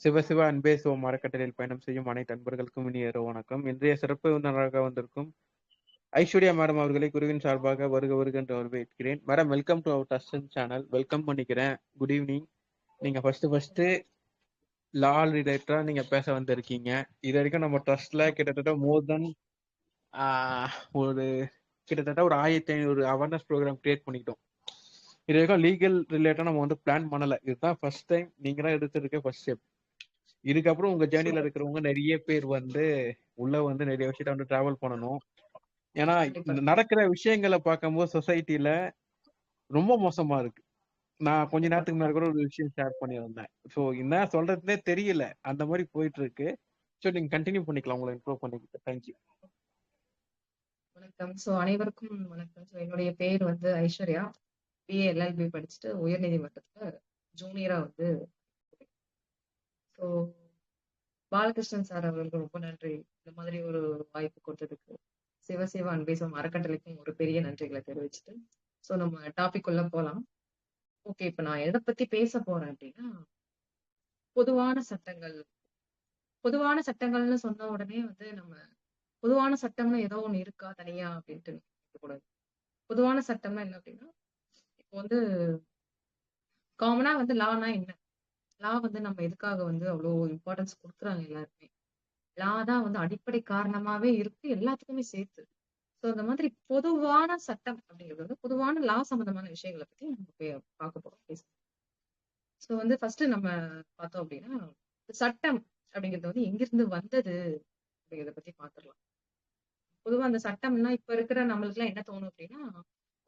சிவ சிவ அன்பே சிவம் அறக்கட்டளையில் பயணம் செய்யும் அனைத்து அன்பர்களுக்கும் இனிய இரவு வணக்கம். இன்றைய சிறப்பு விருந்தினராக வந்திருக்கும் ஐஸ்வர்யா மேடம் அவர்களை குருவின் சார்பாக வருக வருக என்று வரவேற்கிறேன். மேடம், வெல்கம் டு அவர் டஸ்டன் சேனல். வெல்கம் பண்ணிக்கிறேன். Good evening. நீங்க ஃபர்ஸ்ட் லா ரிலேட்டடா நீங்க பேச வந்திருக்கீங்க. இது வரைக்கும் நம்ம ட்ரஸ்ட்ல கிட்டத்தட்ட மோர் தென் ஒரு கிட்டத்தட்ட ஒரு 1500 அவேர்னஸ் ப்ரோக்ராம் கிரியேட் பண்ணிட்டோம். இது வரைக்கும் லீகல் ரிலேட்டடா நம்ம வந்து பிளான் பண்ணல. இதுதான் ஃபர்ஸ்ட் டைம் நீங்க தான் எடுத்திருக்க ஃபர்ஸ்ட் ஸ்டெப். இதுக்கப்புறம் உங்க ஜேர்னில இருக்கிறவங்க நிறைய பேர் வந்து உள்ள வந்து நிறைய விஷயத்த வந்து டிராவல் பண்ணணும். ஏன்னா நடக்கிற விஷயங்களை பார்க்கும்போது சொசைட்டில ரொம்ப மோசமா இருக்கு. நான் கொஞ்ச நேரத்துக்கு முன்னாடி கூட ஒரு விஷயம் ஷேர் பண்ணியிருந்தேன். ஸோ என்ன சொல்றதுனே தெரியல, அந்த மாதிரி போயிட்டு இருக்கு. ஸோ நீங்க கண்டினியூ பண்ணிக்கலாம், உங்களை இம்ப்ரூவ் பண்ணிக்கிட்டு. தேங்க்யூ. வணக்கம். ஸோ அனைவருக்கும் வணக்கம். ஸோ என்னுடைய பேர் வந்து ஐஸ்வர்யா. பிஏ எல்எல்பி படிச்சுட்டு உயர்நீதிமன்றத்துல ஜூனியரா வந்து ஸோ பாலகிருஷ்ணன் சார் அவர்களுக்கு ரொம்ப நன்றி. இந்த மாதிரி ஒரு வாய்ப்பு கொடுத்ததுக்கு சிவசிவ அன்பேசம் அறக்கட்டளைக்கும் ஒரு பெரிய நன்றிகளை தெரிவிச்சுட்டு ஸோ நம்ம டாபிக் உள்ள போலாம். ஓகே, இப்ப நான் எதை பத்தி பேச போறேன் அப்படின்னா, பொதுவான சட்டங்கள். பொதுவான சட்டங்கள்னு சொன்ன உடனே வந்து நம்ம பொதுவான சட்டம்னு ஏதோ ஒண்ணு இருக்கா தனியா அப்படின்ட்டு கூடாது. பொதுவான சட்டம்னா என்ன அப்படின்னா, இப்போ வந்து காமனா வந்து லானா என்ன, லா வந்து நம்ம எதுக்காக வந்து அவ்வளவு இம்பார்ட்டன்ஸ் கொடுக்குறாங்க எல்லாருமே. லா தான் வந்து அடிப்படை காரணமாவே இருக்கு எல்லாத்துக்குமே சேர்த்து. ஸோ அந்த மாதிரி பொதுவான சட்டம் அப்படிங்கிறது வந்து பொதுவான லா சம்பந்தமான விஷயங்களை பத்தி நம்ம பார்க்க போறோம், பேசணும். ஸோ வந்து ஃபர்ஸ்ட் நம்ம பார்த்தோம் அப்படின்னா, சட்டம் அப்படிங்கிறது வந்து எங்கிருந்து வந்தது அப்படிங்கிறத பத்தி பார்த்துடலாம். பொதுவா அந்த சட்டம்னா இப்ப இருக்கிற நம்மளுக்கு எல்லாம் என்ன தோணும் அப்படின்னா,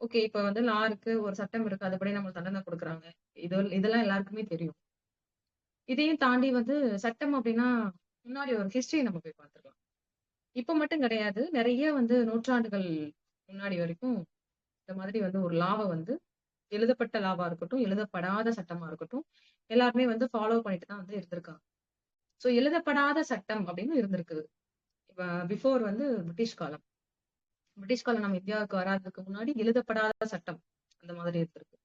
ஓகே இப்ப வந்து லா இருக்கு, ஒரு சட்டம் இருக்கு, அதுபடி நம்ம தண்டனை கொடுக்குறாங்க. இதெல்லாம் எல்லாருக்குமே தெரியும். இதையும் தாண்டி வந்து சட்டம் அப்படின்னா முன்னாடி ஒரு ஹிஸ்டரி நம்ம போய் பார்த்துக்கலாம். இப்ப மட்டும் கிடையாது, நிறைய வந்து நூற்றாண்டுகள் முன்னாடி வரைக்கும் இந்த மாதிரி வந்து ஒரு லாவை வந்து எழுதப்பட்ட லாவா இருக்கட்டும், எழுதப்படாத சட்டமா இருக்கட்டும், எல்லாருமே வந்து ஃபாலோ பண்ணிட்டு தான் வந்து இருந்திருக்காங்க. சோ எழுதப்படாத சட்டம் அப்படின்னு இருந்திருக்குது. பிஃபோர் வந்து பிரிட்டிஷ் காலம். பிரிட்டிஷ் காலம் நம்ம இந்தியாவுக்கு வராதுக்கு முன்னாடி எழுதப்படாத சட்டம் அந்த மாதிரி இருந்திருக்கு.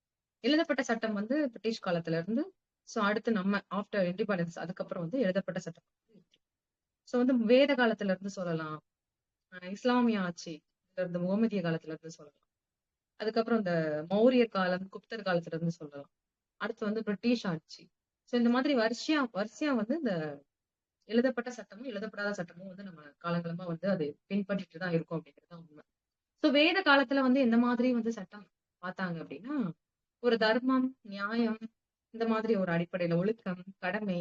எழுதப்பட்ட சட்டம் வந்து பிரிட்டிஷ் காலத்துல இருந்து சோ அடுத்து நம்ம ஆஃப்டர் இண்டிபெண்டன்ஸ் அதுக்கப்புறம் வந்து எழுதப்பட்ட சட்டம். சோ வந்து வேத காலத்துல இருந்து சொல்லலாம், இஸ்லாமிய ஆட்சி இருந்து முகமதிய காலத்துல இருந்து சொல்லலாம், அதுக்கப்புறம் இந்த மௌரியர் காலம் குப்தர் காலத்துல இருந்து சொல்லலாம், அடுத்து வந்து பிரிட்டிஷ் ஆட்சி. சோ இந்த மாதிரி வரிசையா வந்து இந்த எழுதப்பட்ட சட்டமும் எழுதப்படாத சட்டமும் வந்து நம்ம காலங்காலமா வந்து அது பின்பற்றிட்டு தான் இருக்கும் அப்படிங்கிறது தான் உண்மை. சோ வேத காலத்துல வந்து எந்த மாதிரி வந்து சட்டம் பார்த்தாங்க அப்படின்னா, ஒரு தர்மம், நியாயம், இந்த மாதிரி ஒரு அடிப்படையில ஒழுக்கம், கடமை,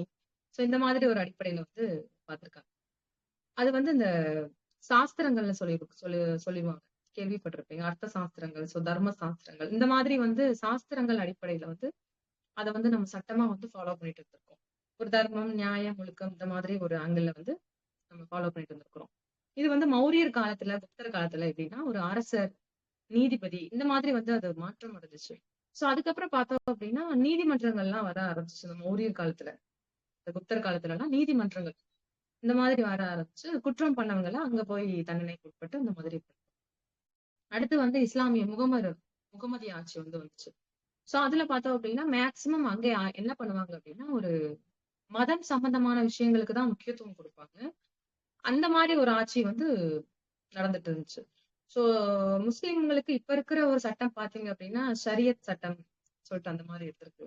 சோ இந்த மாதிரி ஒரு அடிப்படையில வந்து பார்த்திருக்காங்க. அது வந்து இந்த சாஸ்திரங்கள்ல சொல்லிடுவாங்க, கேள்விப்பட்டிருப்பீங்க. அர்த்த சாஸ்திரங்கள், சோ தர்ம சாஸ்திரங்கள், இந்த மாதிரி வந்து சாஸ்திரங்கள் அடிப்படையில வந்து அதை வந்து நம்ம சட்டமா வந்து ஃபாலோ பண்ணிட்டு இருந்திருக்கோம். ஒரு தர்மம், நியாயம், ஒழுக்கம் இந்த மாதிரி ஒரு ஆங்கிள் வந்து நம்ம ஃபாலோ பண்ணிட்டு இருந்திருக்கிறோம். இது வந்து மௌரியர் காலத்துல குப்தர் காலத்துல எப்படின்னா ஒரு அரசர், நீதிபதி இந்த மாதிரி வந்து அது மாற்றம் அடைஞ்சிச்சு. சோ அதுக்கப்புறம் பார்த்தோம் அப்படின்னா நீதிமன்றங்கள்லாம் வர ஆரம்பிச்சு. இந்த மௌரியர் காலத்துல, இந்த குப்தர் காலத்துல எல்லாம் நீதிமன்றங்கள் இந்த மாதிரி வர ஆரம்பிச்சு குற்றம் பண்ணவங்க எல்லாம் அங்க போய் தண்டனைக்கு உட்பட்டு இந்த மாதிரி. அடுத்து வந்து இஸ்லாமிய முகமதிய ஆட்சி வந்து வந்துச்சு. சோ அதுல பார்த்தோம் அப்படின்னா மேக்சிமம் அங்க என்ன பண்ணுவாங்க அப்படின்னா ஒரு மதம் சம்பந்தமான விஷயங்களுக்கு தான் முக்கியத்துவம் கொடுப்பாங்க. அந்த மாதிரி ஒரு ஆட்சி வந்து நடந்துட்டு இருந்துச்சு. சோ முஸ்லிம்களுக்கு இப்ப இருக்கிற ஒரு சட்டம் பாத்தீங்க அப்படின்னா ஷரியத் சட்டம் சொல்லிட்டு அந்த மாதிரி எடுத்திருக்கு.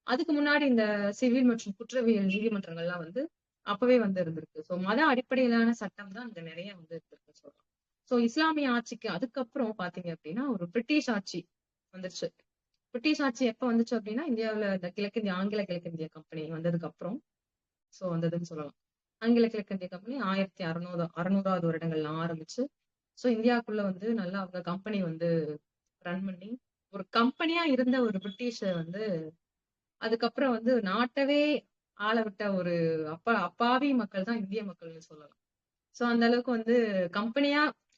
அதுக்கு முன்னாடி இந்த சிவில் மற்றும் குற்றவியல் நீதிமன்றங்கள்லாம் வந்து அப்பவே வந்து இருந்திருக்கு. சோ மத அடிப்படையிலான சட்டம் தான் இங்க நிறைய வந்து இருந்திருக்கு சொல்லலாம். சோ இஸ்லாமிய ஆட்சிக்கு அதுக்கப்புறம் பாத்தீங்க அப்படின்னா ஒரு பிரிட்டிஷ் ஆட்சி வந்துருச்சு. பிரிட்டிஷ் ஆட்சி எப்ப வந்துச்சு அப்படின்னா இந்தியாவுல இந்த ஆங்கில கிழக்கிந்திய கம்பெனி வந்ததுக்கு அப்புறம் சோ வந்ததுன்னு சொல்லலாம். ஆங்கில கிழக்கிந்திய கம்பெனி 1600வது வருடங்கள்ல ஆரம்பிச்சு சோ இந்தியாவுக்குள்ள வந்து நல்லா அவங்க கம்பெனி வந்து ரன் பண்ணி ஒரு கம்பெனியா இருந்த ஒரு பிரிட்டிஷ வந்து அதுக்கப்புறம் வந்து நாட்டவே ஆள விட்ட ஒரு அப்பாவி மக்கள் தான் இந்திய மக்கள்னு சொல்லலாம். சோ அந்த அளவுக்கு வந்து கம்பெனி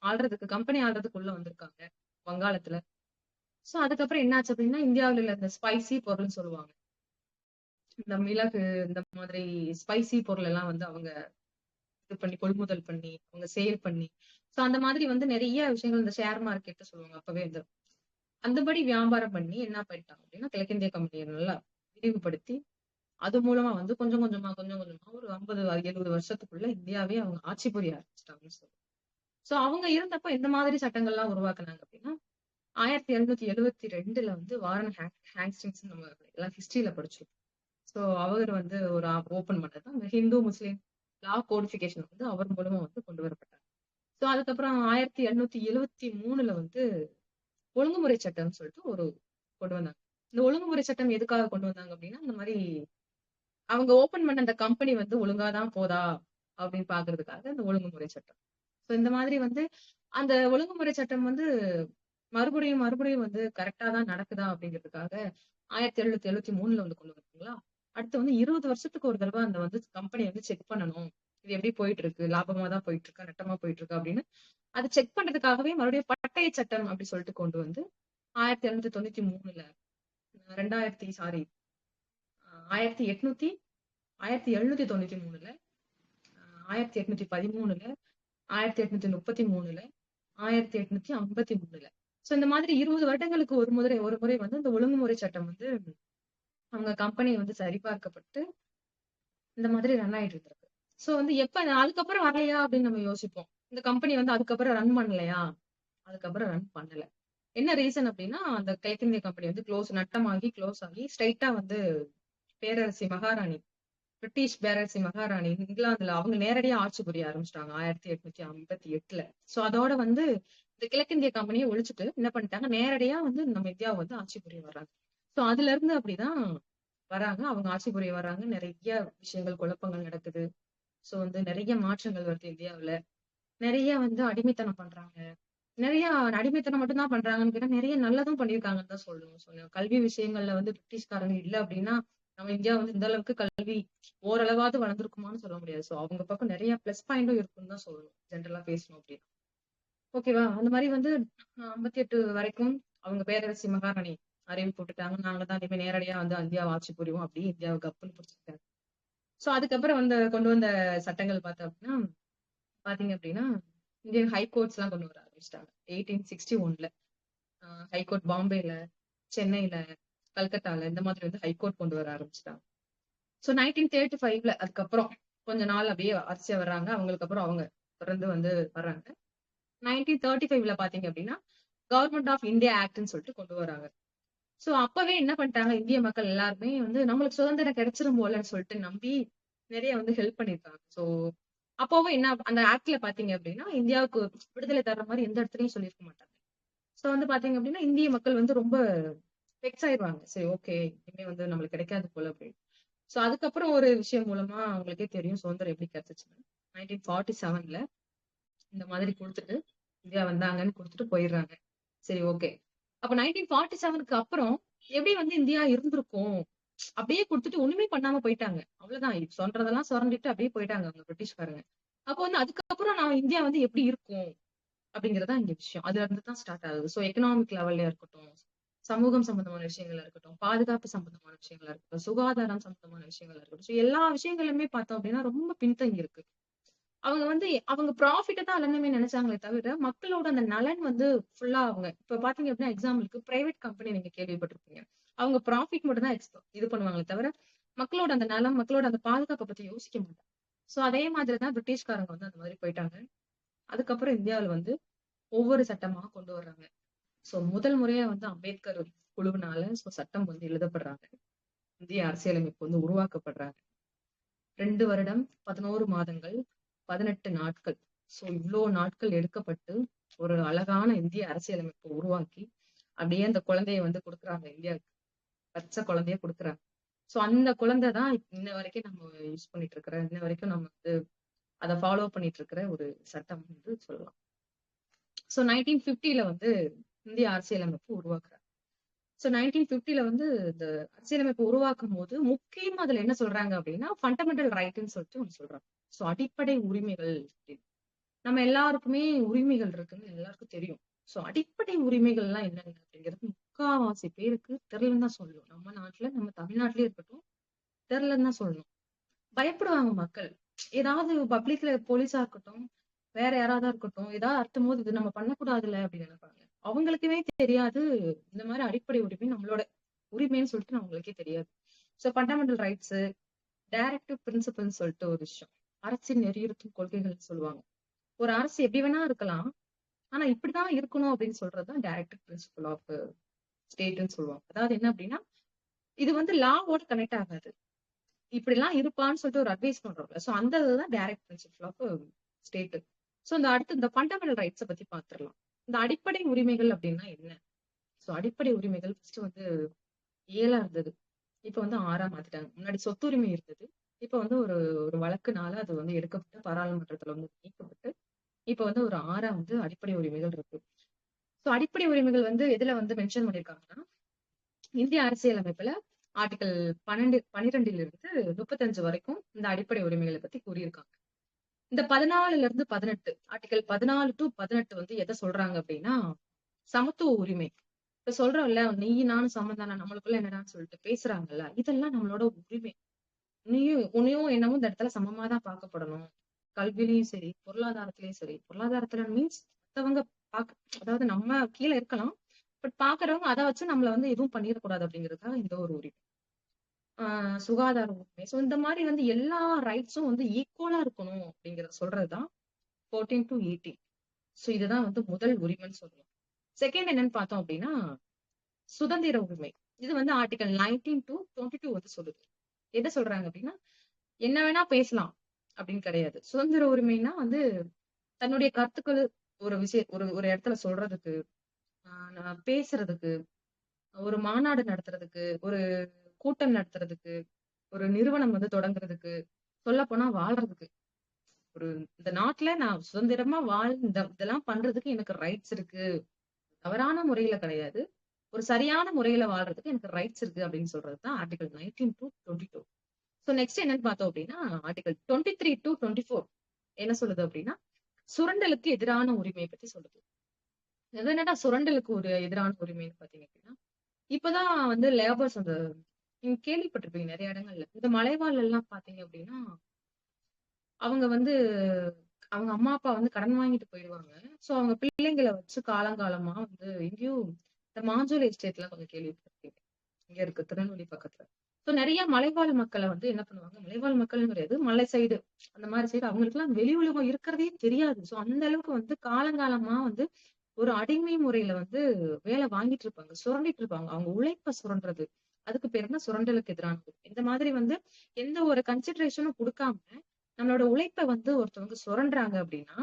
ஆள்றதுக்குள்ள வந்திருக்காங்க வங்காளத்துல. சோ அதுக்கப்புறம் என்னாச்சு அப்படின்னா இந்தியாவுல உள்ள இந்த ஸ்பைசி பொருள்னு சொல்லுவாங்க, இந்த மிளகு இந்த மாதிரி ஸ்பைசி பொருள் எல்லாம் வந்து அவங்க இது பண்ணி கொள்முதல் பண்ணி அவங்க சேல் பண்ணி சோ அந்த மாதிரி வந்து நிறைய விஷயங்கள் இந்த ஷேர் மார்க்கெட் சொல்லுவாங்க அப்பவே வந்து அந்தபடி வியாபாரம் பண்ணி என்ன பண்ணிட்டாங்க அப்படின்னா கிழக்கிந்திய கம்பெனியை நல்லா விரிவுபடுத்தி அது மூலமா வந்து கொஞ்சம் கொஞ்சமா ஒரு 50 70 வருஷத்துக்குள்ள இந்தியாவே அவங்க ஆட்சி புரிய ஆரம்பிச்சிட்டாங்கன்னு சொல்லுவாங்க. சோ அவங்க இருந்தப்ப எந்த மாதிரி சட்டங்கள்லாம் உருவாக்குனாங்க அப்படின்னா 1772 வந்து வாரன் ஹேங்ஸ்டிங்ஸ் நம்ம எல்லாம் ஹிஸ்டரியில படிச்சிருக்கோம். சோ அவர் வந்து ஒரு ஓபன் பண்ணது அந்த ஹிந்து முஸ்லீம் லா கோடிபிகேஷன் வந்து அவர் மூலமா வந்து கொண்டு வரப்பட்டாங்க. சோ அதுக்கப்புறம் 1873 வந்து ஒழுங்குமுறை சட்டம்னு சொல்லிட்டு ஒரு கொண்டு வந்தாங்க. இந்த ஒழுங்குமுறை சட்டம் எதுக்காக கொண்டு வந்தாங்க அப்படின்னா இந்த மாதிரி அவங்க ஓபன் பண்ண அந்த கம்பெனி வந்து ஒழுங்காதான் போதா அப்படின்னு பாக்குறதுக்காக அந்த ஒழுங்குமுறை சட்டம். சோ இந்த மாதிரி வந்து அந்த ஒழுங்குமுறை சட்டம் வந்து மறுபடியும் வந்து கரெக்டா தான் நடக்குதா அப்படிங்கிறதுக்காக 1773 வந்து கொண்டு வந்தாங்களா. அடுத்து வந்து 20 வருஷத்துக்கு ஒரு தடவை அந்த வந்து கம்பெனி வந்து செக் பண்ணணும். இது எப்படி போயிட்டு இருக்கு, லாபமா தான் போயிட்டு இருக்கா, நட்டமா போயிட்டு இருக்கா அப்படின்னு அது செக் பண்றதுக்காகவே மறுபடியும் பட்டய சட்டம் அப்படி சொல்லிட்டு கொண்டு வந்து 1793 2000 1800 1793 1813 1833 1853 சோ இந்த மாதிரி 20 வருடங்களுக்கு ஒரு முறை வந்து இந்த ஒழுங்குமுறை சட்டம் வந்து அவங்க கம்பெனி வந்து சரிபார்க்கப்பட்டு இந்த மாதிரி ரன் ஆயிட்டு இருக்கு. சோ வந்து எப்ப அதுக்கப்புறம் வரலையா அப்படின்னு நம்ம யோசிப்போம். இந்த கம்பெனி வந்து அதுக்கப்புறம் ரன் பண்ணலையா, அதுக்கப்புறம் ரன் பண்ணல. என்ன ரீசன் அப்படின்னா அந்த கிழக்கிந்திய கம்பெனி வந்து நட்டமாகி க்ளோஸ் ஆகி ஸ்ட்ரைட்டா வந்து பேரரசி மகாராணி பிரிட்டிஷ் பேரரசி மகாராணி இங்கிலாந்துல அவங்க நேரடியா ஆட்சி புரிய ஆரம்பிச்சிட்டாங்க 1858. சோ அதோட வந்து இந்த கிழக்கிந்திய கம்பெனியை ஒழிச்சிட்டு என்ன பண்ணிட்டாங்க, நேரடியா வந்து நம்ம இந்தியாவை வந்து ஆட்சி புரிய வர்றாங்க. சோ அதுல இருந்து அப்படிதான் வராங்க. அவங்க ஆட்சி புரிய வர்றாங்க. நிறைய விஷயங்கள் குழப்பங்கள் நடக்குது. சோ வந்து நிறைய மாற்றங்கள் வருது இந்தியாவுல. நிறைய வந்து அடிமைத்தனம் பண்றாங்க. நிறைய அடிமைத்தனம் மட்டும் தான் பண்றாங்கன்னு கேட்டா நிறைய நல்லதும் பண்ணியிருக்காங்கன்னு தான் சொல்லணும். கல்வி விஷயங்கள்ல வந்து பிரிட்டிஷ்காரங்க இல்ல அப்படின்னா நம்ம இந்தியா வந்து இந்த அளவுக்கு கல்வி ஓரளவாவது வளர்ந்துருக்குமான்னு சொல்ல முடியாது. சோ அவங்க பக்கம் நிறைய பிளஸ் பாயிண்டும் இருக்குன்னு தான் சொல்லணும். ஜென்ரலா பேசணும் அப்படின்னு. ஓகேவா? அந்த மாதிரி வந்து 58 வரைக்கும் அவங்க பேரரசி மகாராணி அறிவு போட்டுட்டாங்க. நாங்க தான் இனிமே நேரடியா வந்து இந்தியாவை ஆட்சி புரிவோம் அப்படி இந்தியாவை கப்புன்னு பிடிச்சிருக்காங்க. சோ அதுக்கப்புறம் வந்து கொண்டு வந்த சட்டங்கள் பாத்தீங்க அப்படின்னா இந்தியன் ஹை கோர்ட்ஸ் எல்லாம் கொண்டு வர ஆரம்பிச்சிட்டாங்க 1861. ஹைகோர்ட் பாம்பேல, சென்னையில, கல்கத்தால இந்த மாதிரி வந்து ஹைகோர்ட் கொண்டு வர ஆரம்பிச்சிட்டாங்க. சோ 1935 அதுக்கப்புறம் கொஞ்ச நாள் அப்படியே ஆட்சியா வர்றாங்க. அவங்களுக்கு அப்புறம் அவங்க தொடர்ந்து வந்து வர்றாங்க. 1935 பாத்தீங்க அப்படின்னா கவர்மெண்ட் ஆஃப் இந்தியா ஆக்ட்னு சொல்லிட்டு கொண்டு வராங்க. சோ அப்பவே என்ன பண்ணிட்டாங்க, இந்திய மக்கள் எல்லாருமே வந்து நம்மளுக்கு சுதந்திரம் கிடைச்சிரும் போலன்னு சொல்லிட்டு நம்பி நிறைய வந்து ஹெல்ப் பண்ணிருக்காங்க. சோ அப்பவும் என்ன அந்த ஆக்ட்ல பாத்தீங்க அப்படின்னா இந்தியாவுக்கு விடுதலை தர்ற மாதிரி எந்த இடத்துலயும் சொல்லியிருக்க மாட்டாங்க. சோ வந்து பாத்தீங்க அப்படின்னா இந்திய மக்கள் வந்து ரொம்ப வெக்ஸ் ஆயிடுவாங்க. சரி ஓகே இனிமே வந்து நம்மளுக்கு கிடைக்காது போல அப்படின்னு. சோ அதுக்கப்புறம் ஒரு விஷயம் மூலமா அவங்களுக்கே தெரியும் சுதந்திரம் எப்படி கிடைச்சிச்சுன்னு. 1947 இந்த மாதிரி கொடுத்துட்டு இந்தியா வந்தாங்கன்னு கொடுத்துட்டு போயிடுறாங்க. சரி ஓகே. அப்ப 1947க்கு அப்புறம் எப்படி வந்து இந்தியா இருந்திருக்கும், அப்படியே கொடுத்துட்டு ஒண்ணுமே பண்ணாம போயிட்டாங்க. அவ்வளவுதான் சொல்றதெல்லாம் சுரண்டிட்டு அப்படியே போயிட்டாங்க அவங்க பிரிட்டிஷ்காரங்க. அப்போ வந்து அதுக்கப்புறம் நான் இந்தியா வந்து எப்படி இருக்கும் அப்படிங்கறதா இங்க விஷயம். அதுல இருந்து தான் ஸ்டார்ட் ஆகுது. சோ எக்கனாமிக் லெவல்ல இருக்கட்டும், சமூகம் சம்பந்தமான விஷயங்களா இருக்கட்டும், பாதுகாப்பு சம்பந்தமான விஷயங்களா இருக்கட்டும், சுகாதாரம் சம்பந்தமான விஷயங்களா இருக்கட்டும். சோ எல்லா விஷயங்களுமே பார்த்தோம் அப்படின்னா ரொம்ப பின்தங்கி இருக்கு. அவங்க வந்து அவங்க ப்ராஃபிட்ட தான் எல்லாமே நினைச்சாங்களே தவிர மக்களோட அந்த நலன் வந்து ஃபுல்லா அவங்க இப்ப பாத்தீங்க அப்படின்னா எக்ஸாம்பிளுக்கு பிரைவேட் கம்பெனி நீங்க கேள்விப்பட்டிருப்பீங்க. அவங்க ப்ராஃபிட் மட்டும் தான் இது பண்ணுவாங்களே தவிர மக்களோட அந்த நலம், மக்களோட அந்த பாதுகாப்பை பத்தி யோசிக்க மாட்டாங்க. சோ அதே மாதிரிதான் பிரிட்டிஷ்காரங்க வந்து அந்த மாதிரி போயிட்டாங்க. அதுக்கப்புறம் இந்தியாவில் வந்து ஒவ்வொரு சட்டமா கொண்டு வர்றாங்க. சோ முதல் முறையா வந்து அம்பேத்கர் குழுவினால சட்டம் வந்து எழுதப்படுறாங்க. இந்திய அரசியலமைப்பு வந்து உருவாக்கப்படுறாங்க. 2 வருடம் 11 மாதங்கள் 18 நாட்கள். சோ இவ்வளவு நாட்கள் எடுக்கப்பட்டு ஒரு அழகான இந்திய அரசியலமைப்பை உருவாக்கி அப்படியே அந்த குழந்தைய வந்து கொடுக்குறாங்க இந்தியாவுக்கு. பச்சை குழந்தைய கொடுக்குறாங்க. சோ அந்த குழந்தை தான் இன்ன வரைக்கும் நம்ம யூஸ் பண்ணிட்டு இருக்கிற, இன்ன வரைக்கும் நம்ம வந்து அதை ஃபாலோ பண்ணிட்டு இருக்கிற ஒரு சட்டம் என்று சொல்லலாம். சோ 1950 வந்து இந்திய அரசியலமைப்பு உருவாக்குறாங்க. சோ 1950 வந்து இந்த அரசியலமைப்பு உருவாக்கும் போது முக்கியமா அதுல என்ன சொல்றாங்க அப்படின்னா ஃபண்டமெண்டல் ரைட்னு சொல்லிட்டு ஒண்ணு சொல்றாங்க. சோ அடிப்படை உரிமைகள் அப்படின்னு. நம்ம எல்லாருக்குமே உரிமைகள் இருக்குன்னு எல்லாருக்கும் தெரியும். சோ அடிப்படை உரிமைகள் எல்லாம் என்னென்ன அப்படிங்கிறது முக்காவாசி பேருக்கு தெரியலன்னு தான் சொல்லணும். நம்ம நாட்டுல நம்ம தமிழ்நாட்டிலேயே இருக்கட்டும் தெரியலன்னு தான் சொல்லணும். பயப்படுவாங்க மக்கள். ஏதாவது பப்ளிக்ல போலீஸா இருக்கட்டும், வேற யாராவது இருக்கட்டும், ஏதாவது அர்த்தம் போது இது நம்ம பண்ணக்கூடாதுல்ல அப்படின்னு நினைப்பாங்க. அவங்களுக்குமே தெரியாது இந்த மாதிரி அடிப்படை உரிமை நம்மளோட உரிமைன்னு சொல்லிட்டு அவங்களுக்கே தெரியாது. So fundamental rights, directive principles சொல்லிட்டு ஒரு விஷயம். அரசின் நெறியுறுத்தும் கொள்கைகள் சொல்லுவாங்க. ஒரு அரசு எப்படி வேணா இருக்கலாம், ஆனா இப்படிதான் இருக்கணும் அப்படின்னு சொல்றதுதான் டைரக்டிவ் பிரின்சிபல் ஆஃப் ஸ்டேட்னு சொல்லுவாங்க. அதாவது என்ன அப்படின்னா, இது வந்து லாவோட கனெக்ட் ஆகாது. இப்படி எல்லாம் இருப்பான்னு சொல்லிட்டு ஒரு அட்வைஸ் பண்றோம்ல. சோ அந்த இதுதான் direct principle of state. So இந்த அடுத்து இந்த ஃபண்டமெண்டல் ரைட்ஸை பத்தி பாத்துரலாம். இந்த அடிப்படை உரிமைகள் அப்படின்னா என்ன? சோ அடிப்படை உரிமைகள் ஃபர்ஸ்ட் வந்து 7 இருந்தது. இப்ப வந்து 6 மாத்திட்டாங்க. முன்னாடி சொத்துரிமை இருந்தது. இப்ப வந்து ஒரு ஒரு வழக்குனால அது வந்து எடுக்கப்பட்டு பாராளுமன்றத்துல வந்து நீக்கப்பட்டு இப்ப வந்து ஒரு 6 வந்து அடிப்படை உரிமைகள் இருக்கு. சோ அடிப்படை உரிமைகள் வந்து எதுல வந்து மென்ஷன் பண்ணிருக்காங்கன்னா, இந்திய அரசியல் அமைப்புல ஆர்டிகல் 12 இருந்து 35 வரைக்கும் இந்த அடிப்படை உரிமைகளை பத்தி கூறியிருக்காங்க. இந்த 14 இருந்து 18 ஆர்டிகல் 14 டு 18 வந்து எதை சொல்றாங்க அப்படின்னா, சமத்துவ உரிமை. இப்ப சொல்றோம்ல, நீ நானும் சமம் தானே, நம்மளுக்குள்ள என்னடான்னு சொல்லிட்டு பேசுறாங்கல்ல, இதெல்லாம் நம்மளோட உரிமை. உன்னையும் என்னவும் இந்த இடத்துல சமமா தான் பார்க்கப்படணும். கல்வியிலயும் சரி, பொருளாதாரத்திலயும் சரி. பொருளாதாரத்துல மீன்ஸ் மத்தவங்க அதாவது நம்ம கீழே இருக்கலாம். பட் பாக்குறவங்க அதை வச்சு நம்மள வந்து எதுவும் பண்ணிடக்கூடாது அப்படிங்கிறதுக்காக இந்த ஒரு உரிமை. சுகாதார உரிமை. சோ இந்த மாதிரி வந்து எல்லா ரைட்ஸும் வந்து ஈக்குவலா இருக்கணும் அப்படிங்கறத சொல்றதுதான் 14 to 18. சோ இதுதான் வந்து முதல் உரிமைன்னு சொல்லலாம். செகண்ட் என்னன்னு பார்த்தோம் அப்படின்னா, சுதந்திர உரிமை. இது வந்து ஆர்டிகல் 19 to 22 வந்து சொல்லுது. என்ன சொல்றாங்க அப்படின்னா, என்ன வேணா பேசலாம் அப்படின்னு கிடையாது. சுதந்திர உரிமைனா வந்து தன்னுடைய கருத்துக்கள் ஒரு விஷயம் ஒரு ஒரு இடத்துல சொல்றதுக்கு, பேசுறதுக்கு, ஒரு மாநாடு நடத்துறதுக்கு, ஒரு கூட்டம் நடத்துறதுக்கு, ஒரு நிறுவனம் வந்து தொடங்குறதுக்கு, சொல்ல போனா வாழ்றதுக்கு. ஒரு இந்த நாட்டுல நான் சுதந்திரமா இதெல்லாம் பண்றதுக்கு எனக்கு ரைட்ஸ் இருக்கு. தவறான முறையில கிடையாது. ஒரு சரியான முறையில வாழ்றதுக்கு எனக்கு ரைட்ஸ் இருக்கு அப்படின்னு சொல்றதுதான் ஆர்டிகல் 19 to 22. சோ நெக்ஸ்ட் என்னன்னு பார்த்தோம் அப்படின்னா, ஆர்டிகல் 23 to 24 என்ன சொல்லுது அப்படின்னா, சுரண்டலுக்கு எதிரான உரிமையை பத்தி சொல்லுது. இது என்னடா சுரண்டலுக்கு ஒரு எதிரான உரிமைன்னு பாத்தீங்க அப்படின்னா, இப்பதான் வந்து லேபர்ஸ் அந்த நீங்க கேள்விப்பட்டிருப்பீங்க நிறைய இடங்கள்ல. இந்த மலைவாழ் எல்லாம் பாத்தீங்க அப்படின்னா, அவங்க வந்து அவங்க அம்மா அப்பா வந்து கடன் வாங்கிட்டு போயிடுவாங்க. சோ அவங்க பிள்ளைங்களை வச்சு காலங்காலமா வந்து எங்கேயும் இந்த மாஞ்சோலை எஸ்டேட்லாம் கொஞ்சம் கேள்விப்பட்டிருப்பீங்க. இங்க இருக்கு திருநெல்வேலி பக்கத்துல. சோ நிறைய மலைவாழ் மக்களை வந்து என்ன பண்ணுவாங்க, மலைவாழ் மக்கள்னு கிடையாது, மலை சைடு அந்த மாதிரி சைடு அவங்களுக்கு எல்லாம் வெளி உலகம் இருக்கிறதே தெரியாது. சோ அந்த அளவுக்கு வந்து காலங்காலமா வந்து ஒரு அடிமை முறையில வந்து வேலை வாங்கிட்டு இருப்பாங்க, சுரண்டிட்டு இருப்பாங்க. அவங்க உழைப்ப சுரண்டுறது. அதுக்கு பேர் தான் சுரண்டலுக்கு எதிரான உரிமை. இந்த மாதிரி வந்து எந்த ஒரு கன்சிடரேஷனும் கொடுக்காம நம்மளோட உழைப்ப வந்து ஒருத்தவங்க சுரண்டுறாங்க அப்படின்னா,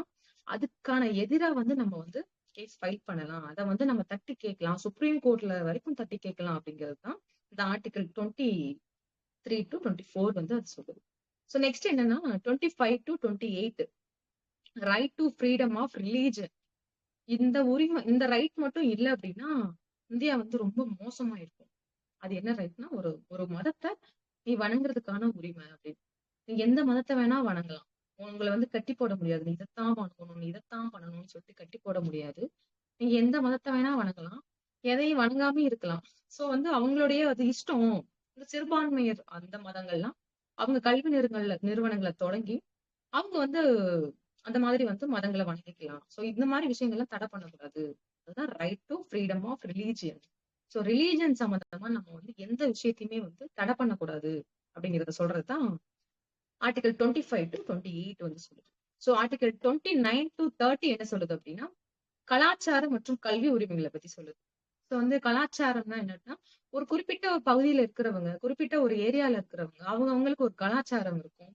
அதுக்கான எதிரா வந்து நம்ம வந்து கேஸ் ஃபைல் பண்ணலாம். அதை வந்து நம்ம தட்டி கேட்கலாம். சுப்ரீம் கோர்ட்ல வரைக்கும் தட்டி கேட்கலாம் அப்படிங்கிறது தான் இந்த ஆர்டிகல் 23 to 24 வந்து அது சொல்லுது. சோ நெக்ஸ்ட் என்னன்னா 25 to 28 right to freedom of religion. இந்த உரிமை இந்த ரைட் மட்டும் இல்ல அப்படின்னா இந்தியா வந்து ரொம்ப மோசமா இருக்கும். அது என்ன ரைட்னா, ஒரு ஒரு மதத்தை நீ வணங்குறதுக்கான உரிமை அப்படின்னு. நீங்க எந்த மதத்தை வேணா வணங்கலாம். உங்களை வந்து கட்டி போட முடியாது. நீ இதைத்தான் வணங்கணும், நீ இதைத்தான் பண்ணணும்னு சொல்லிட்டு கட்டி போட முடியாது. நீங்க எந்த மதத்தை வேணா வணங்கலாம். எதையும் வணங்காம இருக்கலாம். சோ வந்து அவங்களுடைய அது இஷ்டம். இந்த சிறுபான்மையர் அந்த மதங்கள்லாம் அவங்க கல்வி நிறுவனங்களை தொடங்கி அவங்க வந்து அந்த மாதிரி வந்து மதங்களை வணங்கிக்கலாம். சோ இந்த மாதிரி விஷயங்கள்லாம் தடை பண்ணக்கூடாது. அதுதான் right to freedom of religion. So religion சம்பந்தமா நம்ம வந்து எந்த விஷயத்தையுமே வந்து தடை பண்ணக்கூடாது அப்படிங்கறத சொல்றதுதான் ஆர்டிகல் 25 to 28 வந்து சொல்லுது. சோ ஆர்டிகல் 29 to 30 என்ன சொல்லுது அப்படின்னா, கலாச்சாரம் மற்றும் கல்வி உரிமைகளை பத்தி சொல்லுது. சோ வந்து கலாச்சாரம்னா என்னன்னா, ஒரு குறிப்பிட்ட ஒரு பகுதியில இருக்கிறவங்க, குறிப்பிட்ட ஒரு ஏரியால இருக்கிறவங்க, அவங்களுக்கு ஒரு கலாச்சாரம் இருக்கும்.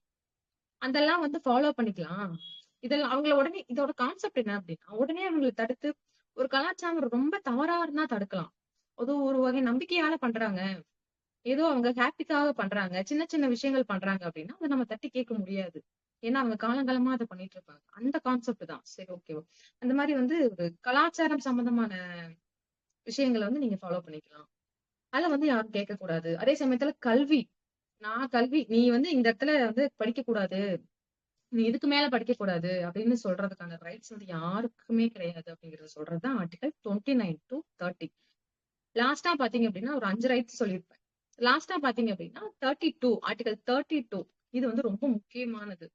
அதெல்லாம் வந்து ஃபாலோ பண்ணிக்கலாம். இதெல்லாம் அவங்கள உடனே இதோட கான்செப்ட் என்ன அப்படின்னா, உடனே அவங்களை தடுத்து ஒரு கலாச்சாரம் ரொம்ப தவறா இருந்தா தடுக்கலாம். அது ஒரு வகை நம்பிக்கையால பண்றாங்க. ஏதோ அவங்க ஹாப்பிக்காக பண்றாங்க. சின்ன சின்ன விஷயங்கள் பண்றாங்க அப்படின்னா, அத நம்ம தட்டி கேட்க முடியாது. ஏன்னா அவங்க காலங்காலமா அதை பண்ணிட்டு இருப்பாங்க. அந்த கான்செப்ட் தான். சரி ஓகே. அந்த மாதிரி வந்து ஒரு கலாச்சாரம் சம்பந்தமான விஷயங்களை வந்து நீங்க ஃபாலோ பண்ணிக்கலாம். அத வந்து யாரும் கேட்கக்கூடாது. அதே சமயத்துல கல்வி. நீ வந்து இந்த இடத்துல வந்து படிக்கக் கூடாது. நீ இதுக்கு மேல படிக்கக் கூடாது அப்படின்னு சொல்றதுக்கான ரைட்ஸ் வந்து யாருக்குமே கிடையாது அப்படிங்கறத சொல்றதுதான் ஆர்டிகல் 29 to 30. லாஸ்டா பாத்தீங்க அப்படின்னா ஒரு 5 ரைட்ஸ் சொல்லியிருப்பேன். லாஸ்டா பாத்தீங்க அப்படின்னா 32 ஆர்டிகல் 32 இது வந்து ரொம்ப முக்கியமானது.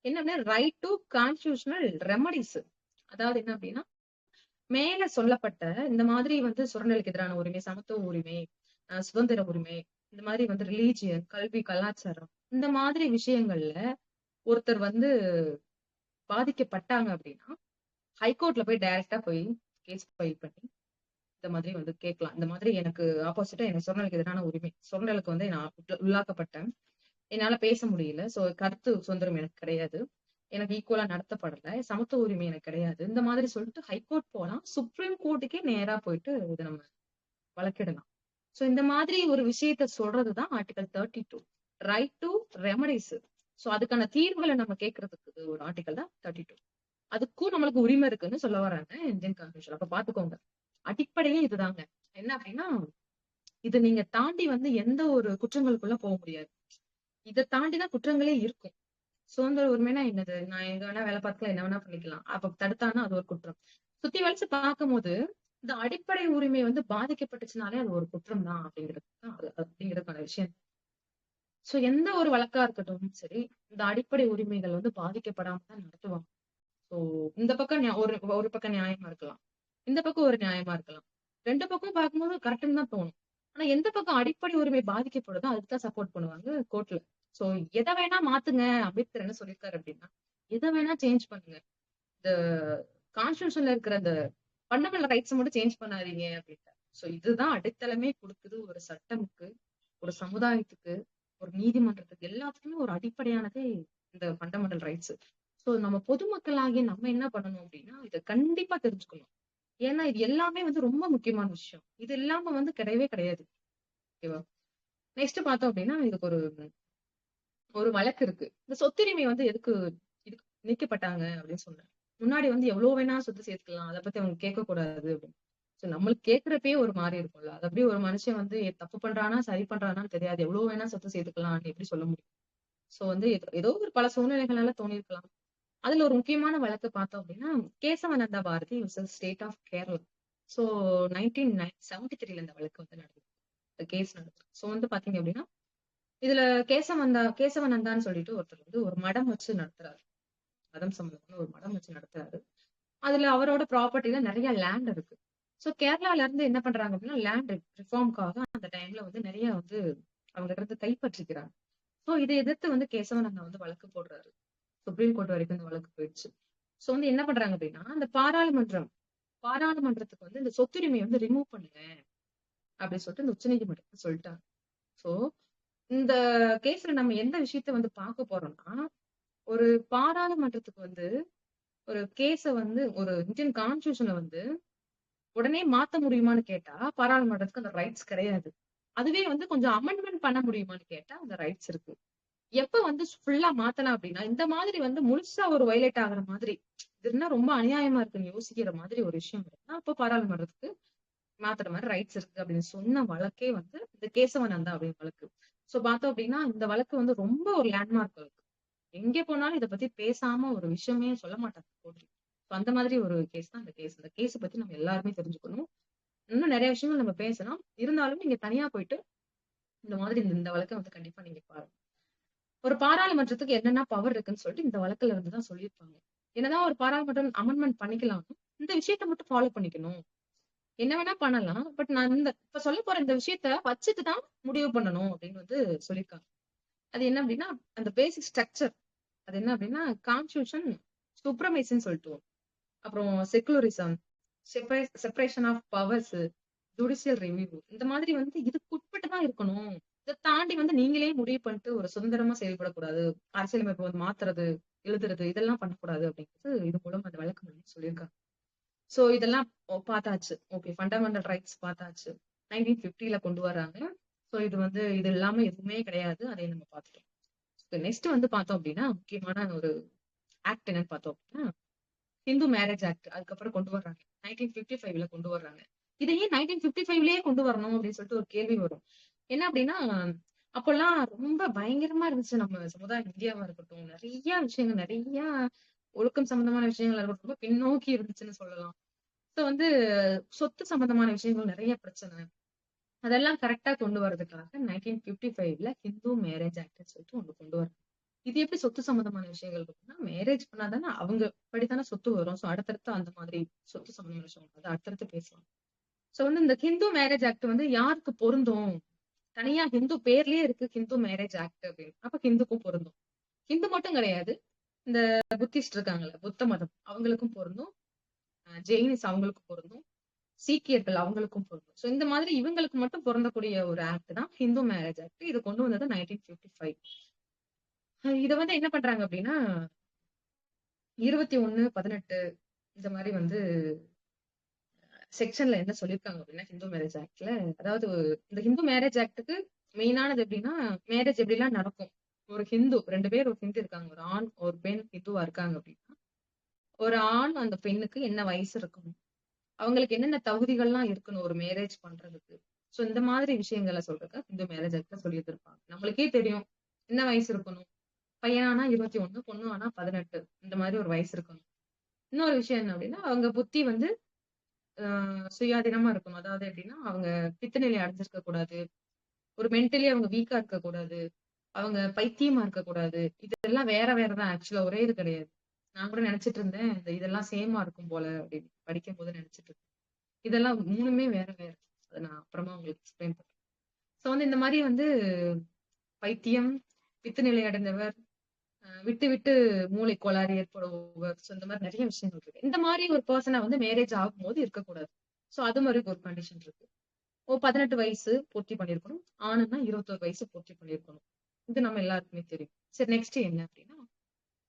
என்ன ரைட் டு கான்ஸ்டிடியூஷனல் ரெமடிஸ். அதாவது என்ன அப்படின்னா, மேல சொல்லப்பட்ட இந்த மாதிரி வந்து சுரண்டலுக்கு எதிரான உரிமை, சமத்துவ உரிமை, சுதந்திர உரிமை, இந்த மாதிரி வந்து ரிலீஜியன், கல்வி, கலாச்சாரம் இந்த மாதிரி விஷயங்கள்ல ஒருத்தர் வந்து பாதிக்கப்பட்டாங்க அப்படின்னா ஹைகோர்ட்ல போய் டைரக்டா போய் கேஸ் ஃபைல் பண்ணி இந்த மாதிரி வந்து கேட்கலாம். இந்த மாதிரி எனக்கு ஆப்போசிட்டா எனக்கு சுரண்டலுக்கு எதிரான உரிமை, சுரண்டலுக்கு வந்து நான் உள்ளாக்கப்பட்டேன், என்னால பேச முடியல, சோ கருத்து சுதந்திரம் எனக்கு கிடையாது, எனக்கு ஈக்குவலா நடத்தப்படல, சமத்துவ உரிமை எனக்கு கிடையாது, இந்த மாதிரி சொல்லிட்டு ஹைகோர்ட் போலாம், சுப்ரீம் கோர்ட்டுக்கே நேரா போயிட்டு இதை நம்ம வழக்கிடலாம். சோ இந்த மாதிரி ஒரு விஷயத்த சொல்றதுதான் article 32, right to remedies. So அதுக்கான தீர்வுகளை நம்ம கேட்கறதுக்கு ஒரு ஆர்டிகல் தான் 32. அதுக்கும் நம்மளுக்கு உரிமை இருக்குன்னு சொல்ல வராங்க இந்தியன் கான்ஸ்டிடியூஷன். அப்ப பாத்துக்கோங்க, அடிப்படையே இதுதாங்க. என்ன அப்படின்னா, இது நீங்க தாண்டி வந்து எந்த ஒரு குற்றங்களுக்குள்ள போக முடியாது. இதை தாண்டிதான் குற்றங்களே இருக்கும். சுதந்திர உரிமைனா என்னது? நான் எங்க வேணா வேலை பார்க்கலாம், என்ன வேணா பண்ணிக்கலாம். அப்ப தடுத்தானா அது ஒரு குற்றம். சுத்தி வளைச்சு பார்க்கும்போது இந்த அடிப்படை உரிமை வந்து பாதிக்கப்பட்டுச்சுனாலே அது ஒரு குற்றம் தான் அப்படிங்கிறது தான் அப்படிங்கிறதுக்கான விஷயம். சோ எந்த ஒரு வழக்கா இருக்கட்டும் சரி, இந்த அடிப்படை உரிமைகள் வந்து பாதிக்கப்படாம தான் நடத்துவாங்க. சோ இந்த பக்கம் ஒரு ஒரு பக்கம் நியாயமா இருக்கலாம், இந்த பக்கம் ஒரு நியாயமா இருக்கலாம், ரெண்டு பக்கம் பார்க்கும்போது கரெக்ட்னு தான் தோணும். ஆனா எந்த பக்கம் அடிப்படை உரிமை பாதிக்கப்படுதோ அதுக்கு தான் சப்போர்ட் பண்ணுவாங்க கோர்ட்ல. சோ எதை வேணா மாத்துங்க, அம்பேத்கர் என்ன சொல்லியிருக்காரு அப்படின்னா, எதை வேணா சேஞ்ச் பண்ணுங்க, இந்த கான்ஸ்டிடியூஷன்ல இருக்கிற அந்த ஃபண்டமெண்டல் ரைட்ஸ் மட்டும் சேஞ்ச் பண்ணாதீங்க அப்படின்ட்டு. சோ இதுதான் அடித்தளமே கொடுக்குது ஒரு சட்டமுக்கு, ஒரு சமுதாயத்துக்கு, ஒரு நீதிமன்றத்துக்கு, எல்லாத்துக்குமே ஒரு அடிப்படையானதே இந்த ஃபண்டமெண்டல் ரைட்ஸ். சோ நம்ம பொதுமக்களாகிய நம்ம என்ன பண்ணணும் அப்படின்னா, இதை கண்டிப்பா தெரிஞ்சுக்கணும். ஏன்னா இது எல்லாமே வந்து ரொம்ப முக்கியமான விஷயம். இது இல்லாம வந்து கிடையவே கிடையாது. ஓகேவா? நெக்ஸ்ட் பார்த்தோம் அப்படின்னா, இதுக்கு ஒரு ஒரு வழக்கு இருக்கு. இந்த சொத்துரிமை வந்து எதுக்கு இதுக்கு நீக்கப்பட்டாங்க அப்படின்னு சொன்னேன். முன்னாடி வந்து எவ்வளவு வேணா சொத்து சேர்த்துக்கலாம், அதை பத்தி அவங்க கேட்கக்கூடாது அப்படின்னு. சோ நம்மளுக்கு கேட்கிறப்பயே ஒரு மாதிரி இருக்கும்ல. அது அப்படியே ஒரு மனுஷன் வந்து தப்பு பண்றானா சரி பண்றானான்னு தெரியாது, எவ்வளவு வேணா சொத்து சேர்த்துக்கலாம்னு எப்படி சொல்ல முடியும்? சோ வந்து ஏதோ ஒரு பல சூழ்நிலைகளால தோணிருக்கலாம். அதுல ஒரு முக்கியமான வழக்கு பார்த்தோம் அப்படின்னா, Kesavananda Bharati versus state of Kerala. So 1973 இந்த வழக்கு வந்து நடந்தது. இந்த கேஸ் நடந்தது. சோ வந்து பாத்தீங்க அப்படின்னா, இதுல கேசவனந்தான்னு சொல்லிட்டு ஒருத்தர் வந்து ஒரு மடம் வச்சு நடத்துறாரு. மதம் சம்பந்தமான ஒரு மடம் வச்சு நடத்துறாரு. அதுல அவரோட ப்ராப்பர்ட்டில நிறைய லேண்ட் இருக்கு. சோ கேரளால இருந்து என்ன பண்றாங்க அப்படின்னா, லேண்ட் ரிஃபார்ம்காக அந்த டைம்ல வந்து நிறைய வந்து அவங்க இருந்து கைப்பற்றிக்கிறாங்க. சோ இதை எதிர்த்து வந்து கேசவனந்தா வந்து வழக்கு போடுறாரு. சுப்ரீம் கோர்ட் வரைக்கும் இந்த வழக்கு போயிடுச்சு. சோ வந்து என்ன பண்றாங்க அப்படின்னா, அந்த பாராளுமன்றத்துக்கு வந்து இந்த சொத்துரிமையை வந்து ரிமூவ் பண்ணுங்க அப்படின்னு சொல்லிட்டு இந்த உச்சநீதிமன்றத்தை சொல்லிட்டாங்க. சோ இந்த கேஸ்ல நம்ம எந்த விஷயத்த வந்து பார்க்க போறோம்னா, ஒரு பாராளுமன்றத்துக்கு வந்து ஒரு கேஸ வந்து ஒரு இந்தியன் கான்ஸ்டிடியூஷன்ல வந்து உடனே மாத்த முடியுமான்னு கேட்டா, பாராளுமன்றத்துக்கு அந்த ரைட்ஸ் கிடையாது. அதுவே வந்து கொஞ்சம் அமெண்ட்மெண்ட் பண்ண முடியுமான்னு கேட்டா அந்த ரைட்ஸ் இருக்கு. எப்ப வந்து ஃபுல்லா மாத்தலாம் அப்படின்னா, இந்த மாதிரி வந்து முழுசா ஒரு வயலேட் ஆகுற மாதிரி, இது என்ன ரொம்ப அநியாயமா இருக்குன்னு யோசிக்கிற மாதிரி ஒரு விஷயம் இருக்குன்னா, அப்ப பாராளுமன்றத்துக்கு மாத்துற மாதிரி ரைட்ஸ் இருக்கு அப்படின்னு சொன்ன வழக்கே வந்து இந்த கேசவனந்தா அப்படின்னு வழக்கு. சோ பார்த்தோம் அப்படின்னா, இந்த வழக்கு வந்து ரொம்ப ஒரு லேண்ட்மார்க் வழக்கு. எங்க போனாலும் இத பத்தி பேசாம ஒரு விஷயமே சொல்ல மாட்டாங்க கோர்ட்ல. அந்த மாதிரி ஒரு கேஸ் தான் இந்த கேஸ். இந்த கேஸ் பத்தி நம்ம எல்லாருமே தெரிஞ்சுக்கணும். இன்னும் நிறைய விஷயங்கள் நம்ம பேசலாம். இருந்தாலும் நீங்க தனியா போயிட்டு இந்த மாதிரி இந்த வழக்க வந்து கண்டிப்பா நீங்க பாருங்க. ஒரு பாராளுமன்றத்துக்கு என்னென்ன பவர் இருக்குன்னு சொல்லிட்டு இந்த வழக்குல இருந்து தான் சொல்லியிருப்பாங்க. என்னதான் ஒரு பாராளுமன்றம் அமெண்ட்மெண்ட் பண்ணிக்கலாம், இந்த விஷயத்த மட்டும் ஃபாலோ பண்ணிக்கணும். என்ன வேணா பண்ணலாம். பட் நான் இப்ப சொல்ல போற இந்த விஷயத்த வச்சுட்டு தான் முடிவு பண்ணணும் அப்படின்னு வந்து சொல்லியிருக்காங்க. அது என்ன அப்படின்னா, அந்த பேசிக் ஸ்ட்ரக்சர் அது என்ன அப்படின்னா, கான்ஸ்டிடியூஷன் சுப்ரமேசின்னு சொல்லிட்டு வரும். அப்புறம் secularism, separation of powers, judicial review இந்த மாதிரி வந்து இதுக்கு உட்பட்டு தான் இருக்கணும். இதை தாண்டி வந்து நீங்களே முடிவு பண்ணிட்டு ஒரு சுதந்திரமா செயல்படக்கூடாது. அரசியலமைப்பு வந்து மாத்துறது, எழுதுறது இதெல்லாம் பண்ணக்கூடாது அப்படிங்கிறது இது மூலம் அந்த வழக்கு மூலம் சொல்லியிருக்காங்க. சோ இதெல்லாம் பார்த்தாச்சு. ஓகே, ஃபண்டமெண்டல் ரைட்ஸ் பார்த்தாச்சு. 1950ல கொண்டு வர்றாங்க. சோ இது இல்லாம எதுவுமே கிடையாது. அதை நம்ம பார்த்துட்டோம். நெக்ஸ்ட் வந்து பார்த்தோம் அப்படின்னா, முக்கியமான ஒரு ஆக்ட் என்னன்னு பார்த்தோம் அப்படின்னா, ஹிந்து மேரேஜ் ஆக்ட் அதுக்கப்புறம் கொண்டு வர்றாங்க. 1955ல கொண்டு வர்றாங்க. இதை ஏன் 1955லயே கொண்டு வரணும் அப்படின்னு சொல்லிட்டு ஒரு கேள்வி வரும். என்ன அப்படின்னா, அப்பெல்லாம் ரொம்ப பயங்கரமா இருந்துச்சு நம்ம சமுதாயம், இந்தியாவா இருக்கட்டும். நிறைய விஷயங்கள், நிறைய ஒழுக்கம் சம்பந்தமான விஷயங்கள் இருக்கட்டும், ரொம்ப பின்னோக்கி இருந்துச்சுன்னு சொல்லலாம். சோ வந்து சொத்து சம்பந்தமான விஷயங்கள் நிறைய பிரச்சனை. அதெல்லாம் கரெக்ட்டா கொண்டு வரதுக்காக 1955ல ஹிந்து மேரேஜ் ஆக்ட்ன்னு சொல்லிட்டு ஒண்ணு கொண்டு வராங்க. இது எப்படி சொத்து சம்பந்தமான விஷயங்கள் இருக்குன்னா, மேரேஜ் பண்ணாதானே அவங்க படித்தானே சொத்து வரும். சோ அடுத்தடுத்து அந்த மாதிரி சொத்து சம்பந்தமான விஷயம் அது அடுத்தடுத்து பேசலாம். சோ வந்து இந்த ஹிந்து மேரேஜ் ஆக்ட் வந்து யாருக்கு பொருந்தும் தனியா ஹிந்து பேர்லயே இருக்கு ஹிந்து மேரேஜ் ஆக்ட் அப்படின்னு. அப்ப ஹிந்துக்கும் பொருந்தும். ஹிந்து மட்டும் கிடையாது. இந்த புத்திஸ்ட் இருக்காங்கல்ல, புத்த மதம் அவங்களுக்கும் பொருந்தும். ஜெயினிஸ் அவங்களுக்கும் பொருந்தும். சீக்கியர்கள் அவங்களுக்கும் பொருந்தும். சோ இந்த மாதிரி இவங்களுக்கு மட்டும் பொருந்தக்கூடிய ஒரு ஆக்ட் தான் ஹிந்து மேரேஜ் ஆக்ட். இது கொண்டு வந்தது 1955. இத வந்து என்ன பண்றாங்க அப்படின்னா 21/18 இந்த மாதிரி வந்து செக்ஷன்ல என்ன சொல்லியிருக்காங்க அப்படின்னா ஹிந்து மேரேஜ் ஆக்ட்ல, அதாவது இந்த ஹிந்து மேரேஜ் ஆக்டுக்கு மெயினானது எப்படின்னா மேரேஜ் எப்படிலாம் நடக்கும். ஒரு ஹிந்து 2 பேர் ஒரு ஹிந்து இருக்காங்க, ஒரு ஆண் ஒரு பெண் ஹிந்துவா இருக்காங்க அப்படின்னா ஒரு ஆண் அந்த பெண்ணுக்கு என்ன வயசு இருக்கணும், அவங்களுக்கு என்னென்ன தகுதிகள்லாம் இருக்கணும் ஒரு மேரேஜ் பண்றதுக்கு. சோ இந்த மாதிரி விஷயங்களை சொல்றதுக்கு ஹிந்து மேரேஜ் ஆக்ட்ல சொல்லி இருப்பாங்க. நம்மளுக்கே தெரியும் என்ன வயசு இருக்கணும். பையனானா 21, பொண்ணு ஆனா 18 இந்த மாதிரி ஒரு வயசு இருக்கணும். இன்னொரு விஷயம் என்ன அப்படின்னா அவங்க புத்தி வந்து சுயாதீனமா இருக்கணும். அதாவது எப்படின்னா அவங்க பித்தநிலை அடைஞ்சிருக்க கூடாது. ஒரு மென்டலி அவங்க வீக்கா இருக்க கூடாது. அவங்க பைத்தியமா இருக்க கூடாது. இதெல்லாம் வேற வேறதான் ஆக்சுவலா ஒரே இது கிடையாது. நான் கூட நினைச்சிட்டு இருந்தேன் இதெல்லாம் சேமா இருக்கும் போல அப்படின்னு படிக்கும் போது நினைச்சிட்டு இருந்தேன். இதெல்லாம் 3மே வேற வேற. அதை நான் அப்புறமா உங்களுக்கு எக்ஸ்பிளைன் பண்றேன். சோ வந்து இந்த மாதிரி வந்து பைத்தியம், பித்துநிலை அடைந்தவர், விட்டு விட்டு மூளை கோளாறு ஏற்படுபவர், சோ இந்த மாதிரி நிறைய விஷயங்கள் இருக்கு. இந்த மாதிரி ஒரு பர்சனை வந்து மேரேஜ் ஆகும்போது இருக்கக்கூடாது. சோ அது மாதிரி ஒரு கண்டிஷன் இருக்கு. 18 வயசு பூர்த்தி பண்ணிருக்கணும். ஆணுன்னா 21 வயசு பூர்த்தி பண்ணிருக்கணும். இது நம்ம எல்லாருக்குமே தெரியும். சரி நெக்ஸ்ட் என்ன அப்படின்னா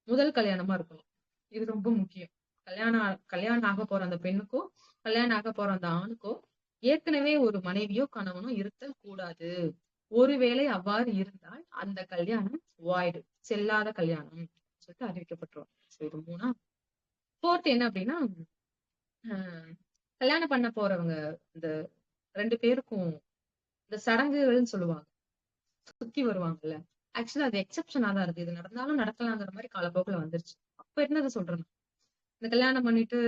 முதல் கல்யாணமா இருக்கணும். இது ரொம்ப முக்கியம். கல்யாணம் ஆக போற அந்த பெண்ணுக்கோ, கல்யாணம் ஆக போற அந்த ஆணுக்கோ ஏற்கனவே ஒரு மனைவியோ கணவனோ இருத்தல் கூடாது. ஒருவேளை அவ்வாறு இருந்தால் அந்த கல்யாணம் வாய்டு, செல்லாத கல்யாணம் சொல்லிட்டு அறிவிக்கப்பட்டுரும். சோ இது 3. 4த் என்ன அப்படின்னா அஹ் கல்யாணம் பண்ண போறவங்க இந்த 2 பேருக்கும் இந்த சடங்குகள்னு சொல்லுவாங்க. சுத்தி வருவாங்கல்ல. ஆக்சுவலா அது எக்ஸெப்ஷனா தான் இருக்கு. இது நடந்தாலும் நடக்கலாங்கிற மாதிரி காலப்போக்குல வந்துருச்சு. அப்ப இருந்ததை சொல்றேன். இந்த கல்யாணம் பண்ணிட்டு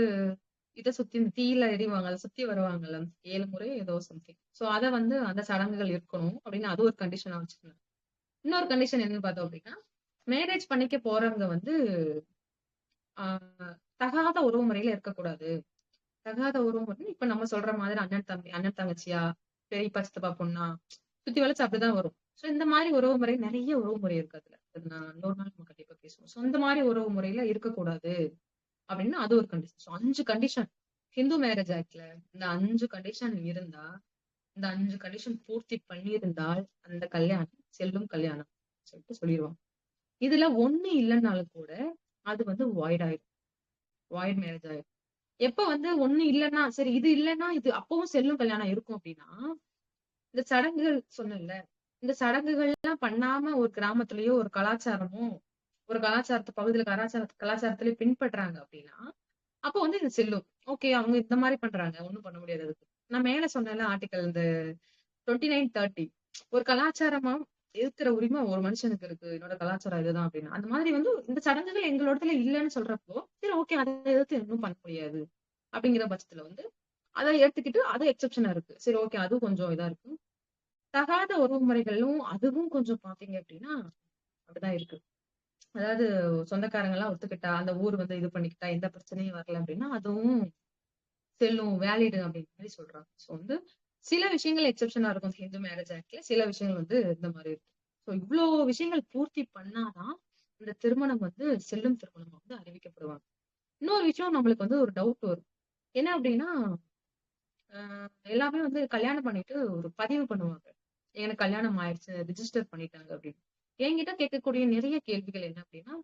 இத சுத்தி இந்த தீயில எரிவாங்க. அதை சுத்தி வருவாங்கல்ல 7 முறை ஏதோ சம்திங். சோ அத வந்து அந்த சடங்குகள் இருக்கணும் அப்படின்னு அது ஒரு கண்டிஷனா வச்சிருந்தாங்க. இன்னொரு கண்டிஷன் என்னன்னு பார்த்தோம் அப்படின்னா மேரேஜ் பண்ணிக்க போறவங்க வந்து ஆஹ் தகாத உறவு முறையில இருக்கக்கூடாது. தகாத உறவு முறை இப்ப நம்ம சொல்ற மாதிரி அண்ணன் தங்கச்சியா, பெரியப்பா சித்தப்பா பொண்ணா சுத்தி வளைச்சு அப்படிதான் வரும். சோ இந்த மாதிரி உறவு முறை நிறைய உறவு முறை இருக்கு அதுல. அது நான் இன்னொரு நாள் நம்ம கண்டிப்பா பேசுவோம். சோ இந்த மாதிரி உறவு முறையில இருக்கக்கூடாது அப்படின்னு அது ஒரு கண்டிஷன். 5 கண்டிஷன் ஹிந்து மேரேஜ் ஆக்ட்ல. இந்த 5 கண்டிஷன் இருந்தா, இந்த 5 கண்டிஷன் பூர்த்தி பண்ணியிருந்தால் அந்த கல்யாணம் செல்லும் கல்யாணம் சொல்லிட்டு சொல்லிடுவாங்க. இதுல ஒண்ணு இல்லைன்னாலும் கூட அது வந்து வாய்ட் ஆயிடும். வாய்ட் மேரேஜ் ஆயிடும். எப்ப வந்து ஒண்ணு இல்லைன்னா சரி இது இல்லைன்னா இது அப்பவும் செல்லும் கல்யாணம் இருக்கும் அப்படின்னா இந்த சடங்குகள் சொன்னேன்ல, இந்த சடங்குகள் எல்லாம் பண்ணாம ஒரு கிராமத்திலயோ ஒரு கலாச்சாரமோ ஒரு கலாச்சாரத்து பகுதியில கலாச்சாரத்திலேயே பின்பற்றாங்க அப்படின்னா அப்ப வந்து இது செல்லும். ஓகே அவங்க இந்த மாதிரி பண்றாங்க ஒண்ணும் பண்ண முடியாது அதுக்கு. நான் மேல சொன்னேன்ல ஆர்டிகல் இந்த 29/30 ஒரு கலாச்சாரமா இருக்கிற உரிமை ஒரு மனுஷனுக்கு இருக்கு. என்னோட கலாச்சாரம் இதுதான் அப்படின்னு. அந்த மாதிரி வந்து இந்த சடங்குகள் எங்களோடத்துல இல்லைன்னு சொல்றப்போ சரி ஓகே அதை எதிர்த்து இன்னும் பண்ண முடியாது அப்படிங்கிற பட்சத்துல வந்து அதை எடுத்துக்கிட்டு அது எக்ஸெப்ஷனா இருக்கு. சரி ஓகே அதுவும் கொஞ்சம் இதா இருக்கு. தகாத உறவு முறைகளும் அதுவும் கொஞ்சம் பாத்தீங்க அப்படின்னா அப்படிதான் இருக்கு. அதாவது சொந்தக்காரங்க எல்லாம் ஒத்துக்கிட்டா அந்த ஊர் வந்து இது பண்ணிக்கிட்டா எந்த பிரச்சனையும் வரல அப்படின்னா அதுவும் செல்லும் வேலிடு அப்படிங்கிற மாதிரி சொல்றாங்க. சோ வந்து சில விஷயங்கள் எக்ஸெப்ஷனா இருக்கும் ஹிந்து மேரேஜ் ஆக்ட்ல, சில விஷயங்கள் வந்து இந்த மாதிரி இருக்கும். சோ இவ்வளவு விஷயங்கள் பூர்த்தி பண்ணாதான் இந்த திருமணம் வந்து செல்லும் திருமணம் வந்து அறிவிக்கப்படுவாங்க. இன்னொரு விஷயம் நம்மளுக்கு வந்து ஒரு டவுட் வரும். என்ன அப்படின்னா எல்லாமே வந்து கல்யாணம் பண்ணிட்டு ஒரு பதிவு பண்ணுவாங்க. எனக்கு கல்யாணம் ஆயிடுச்சு ரிஜிஸ்டர் பண்ணிட்டாங்க அப்படின்னு. என்கிட்ட கேட்கக்கூடிய நிறைய கேள்விகள் என்ன அப்படின்னா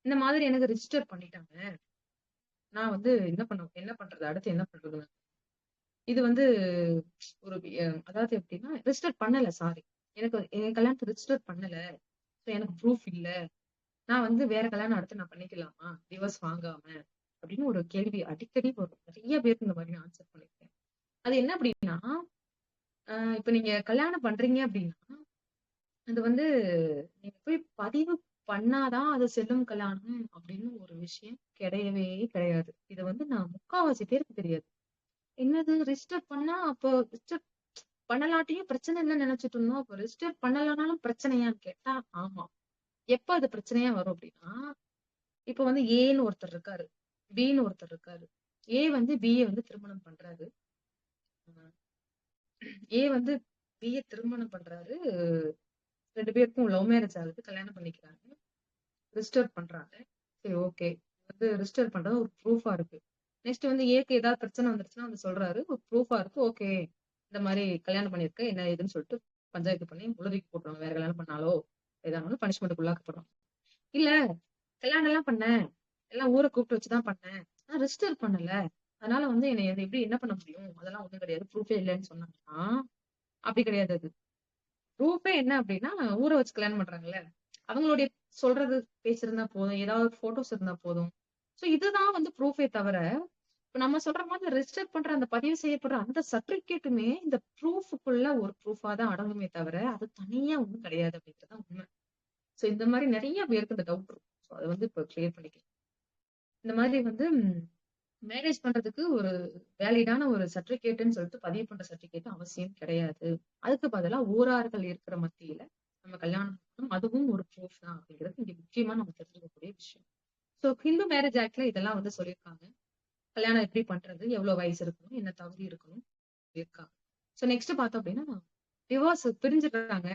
இந்த மாதிரி எனக்கு ரிஜிஸ்டர் பண்ணிட்டாங்க. நான் வந்து என்ன பண்றது அடுத்து என்ன பண்றது. இது வந்து ஒரு அதாவது எப்படின்னா ரிஜிஸ்டர் பண்ணல சாரி. எனக்கு என் கல்யாணத்தை ரிஜிஸ்டர் பண்ணல. So எனக்கு ப்ரூஃப் இல்ல. நான் வந்து வேற கல்யாணம் அடுத்து நான் பண்ணிக்கலாமா டிவோர்ஸ் வாங்காம அப்படின்னு ஒரு கேள்வி அடிக்கடி வரும். நிறைய பேருக்கு இந்த மாதிரி நான் ஆன்சர் பண்ணிருக்கேன். அது என்ன அப்படின்னா இப்ப நீங்க கல்யாணம் பண்றீங்க அப்படின்னா அது வந்து நீங்க போய் பதிவு பண்ணாதான் அது செல்லும் கல்யாணம் அப்படின்னு ஒரு விஷயம் கிடையவே கிடையாது. இது வந்து நான் முக்காவாசி பேருக்கு தெரியாது. என்னது ரிஜிஸ்டர் பண்ணா அப்போ ரிஜிஸ்டர் பண்ணலாட்டியும் பிரச்சனை இல்லைன்னு நினைச்சிட்டு இருந்தோம். அப்ப ரிஜிஸ்டர் பண்ணலனாலும் பிரச்சனையான்னு கேட்டா ஆமா. எப்ப அது பிரச்சனையா வரும் அப்படின்னா இப்ப வந்து ஏன்னு ஒருத்தர் இருக்காரு, பின்னு ஒருத்தர் இருக்காரு. ஏ வந்து பிஏ வந்து திருமணம் பண்றாரு. ஏ வந்து பிஏ திருமணம் பண்றாரு. 2 பேருக்கும் லவ் மேரேஜ் ஆகுது. கல்யாணம் பண்ணிக்கிறாங்க. ரிஜிஸ்டர் பண்றாங்க. சரி, ஓகே. வந்து ரிஜிஸ்டர் பண்றது ஒரு ப்ரூஃபா இருக்கு. நெக்ஸ்ட் வந்து ஏக்கு ஏதாவது பிரச்சனை வந்துருச்சுன்னா வந்து சொல்றாரு. ஒரு ப்ரூஃபா இருக்கு. ஓகே. இந்த மாரி கல்யாணம் பண்ணியிருக்கேன். என்ன ஏதுன்னு சொல்லிட்டு பஞ்சாயத்து பண்ணி உள்ள தூக்கி போட்டுருவாங்க. வேற கல்யாணம் பண்ணாலோ ஏதாவது பனிஷ்மெண்ட்டுக்கு உள்ளாக்கப்படுறோம். இல்ல கல்யாணம் எல்லாம் பண்ணேன். எல்லாம் ஊரை கூப்பிட்டு வச்சுதான் பண்ணேன். ஆனா ரிஜிஸ்டர் பண்ணல. அதனால வந்து என்னை எப்படி என்ன பண்ண முடியும்? அதெல்லாம் ஒண்ணும் கிடையாது. ப்ரூஃபே இல்லைன்னு சொன்னாங்கன்னா, அப்படி கிடையாது அது. ப்ரூஃபே என்ன அப்படின்னா, ஊரை வச்சு கல்யாணம் பண்றாங்கல்ல. அவங்களுடைய சொல்றது பேசிருந்தா போதும். ஏதாவது போட்டோஸ் இருந்தா போதும். சோ இதுதான் வந்து ப்ரூஃபே தவிர, இப்ப நம்ம சொல்ற மாதிரி ரெஜிஸ்டர் பண்ற அந்த பதிவு செய்யப்படுற அந்த சர்டிபிகேட்டுமே இந்த ப்ரூஃப்க்குள்ள ஒரு ப்ரூஃபா தான் அடங்குமே தவிர, அது தனியா ஒண்ணும் கிடையாது அப்படிங்கிறது தான் உண்மை. சோ இந்த மாதிரி நிறைய பேருக்கு இந்த டவுட் இருக்கும். சோ அதை வந்து இப்ப கிளியர் பண்ணிக்கலாம். இந்த மாதிரி வந்து மேரேஜ் பண்றதுக்கு ஒரு வேலிடான ஒரு சர்டிபிகேட்ன்னு சொல்லிட்டு பதிவு பண்ற சர்டிபிகேட் அவசியம் கிடையாது. அதுக்கு பதிலா ஊரார்கள் இருக்கிற மத்தியில நம்ம கல்யாணம் பண்ணணும். அதுவும் ஒரு ப்ரூஃப் தான் அப்படிங்கிறது இங்க முக்கியமா நம்ம தெரிஞ்சுக்கக்கூடிய விஷயம். சோ ஹிந்து மேரேஜ் ஆக்ட்ல இதெல்லாம் வந்து சொல்லியிருக்காங்க. கல்யாணம் எப்படி பண்றது, எவ்வளவு வயசு இருக்கணும், என்ன தகுதி இருக்கணும் சொல்லியிருக்காங்க. சோ நெக்ஸ்ட் பார்த்தோம் அப்படின்னா டிவோர்ஸ் பிரிஞ்சுக்கிறாங்க.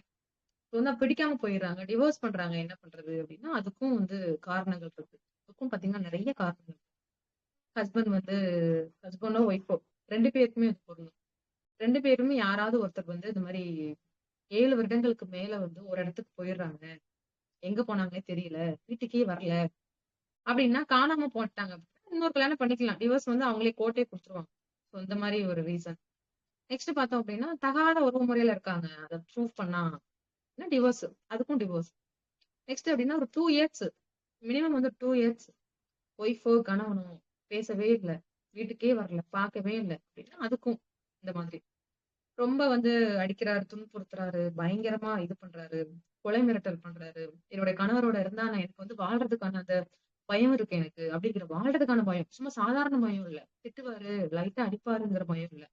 சொன்னா பிடிக்காம போயிடுறாங்க. டிவோர்ஸ் பண்றாங்க. என்ன பண்றது அப்படின்னா அதுக்கும் வந்து காரணங்கள் இருக்கு. அதுக்கும் பாத்தீங்கன்னா நிறைய காரணங்கள். ஹஸ்பண்ட் வந்து ஹஸ்பண்டோ ஒய்ஃபோ 2 பேருக்குமே அது பொருந்தும். 2 பேருமே யாராவது ஒருத்தர் வந்து இந்த மாதிரி 7 வருடங்களுக்கு மேல வந்து ஒரு இடத்துக்கு போயிடுறாங்க. எங்க போனாங்கன்னே தெரியல. வீட்டுக்கே வரல. அப்படின்னா காணாம போட்டாங்க. இன்னொரு கல்யாணம் பண்ணிக்கலாம். டிவோர்ஸ் வந்து அவங்களே கோர்ட்டே குடுத்துருவாங்க. சோ இந்த மாதிரி ஒரு ரீசன். நெக்ஸ்ட் பார்த்தோம் அப்படின்னா தகாத உறவு முறையில இருக்காங்க. அதை ப்ரூவ் பண்ணா டிவோர்ஸ். அதுக்கும் டிவோர்ஸ். நெக்ஸ்ட் அப்படின்னா ஒரு 2 இயர்ஸ் மினிமம் வந்து 2 இயர்ஸ் ஒய்ஃபோ கணவனோ பேசவே இல்லை, வீட்டுக்கே வரல, பார்க்கவே இல்லை அப்படின்னா அதுக்கும் இந்த மாதிரி ரொம்ப வந்து அடிக்கிறாரு, துன்புறுத்துறாரு, பயங்கரமா இது பண்றாரு, கொலை மிரட்டல் பண்றாரு. என்னுடைய கணவரோட இருந்தா நான் எனக்கு வந்து வாழ்றதுக்கான அந்த பயம் இருக்கு எனக்கு அப்படிங்கிற வாழ்றதுக்கான பயம். சும்மா சாதாரண பயம் இல்ல. திட்டுவாரு, லைட்டா அடிப்பாருங்கிற பயம் இல்ல.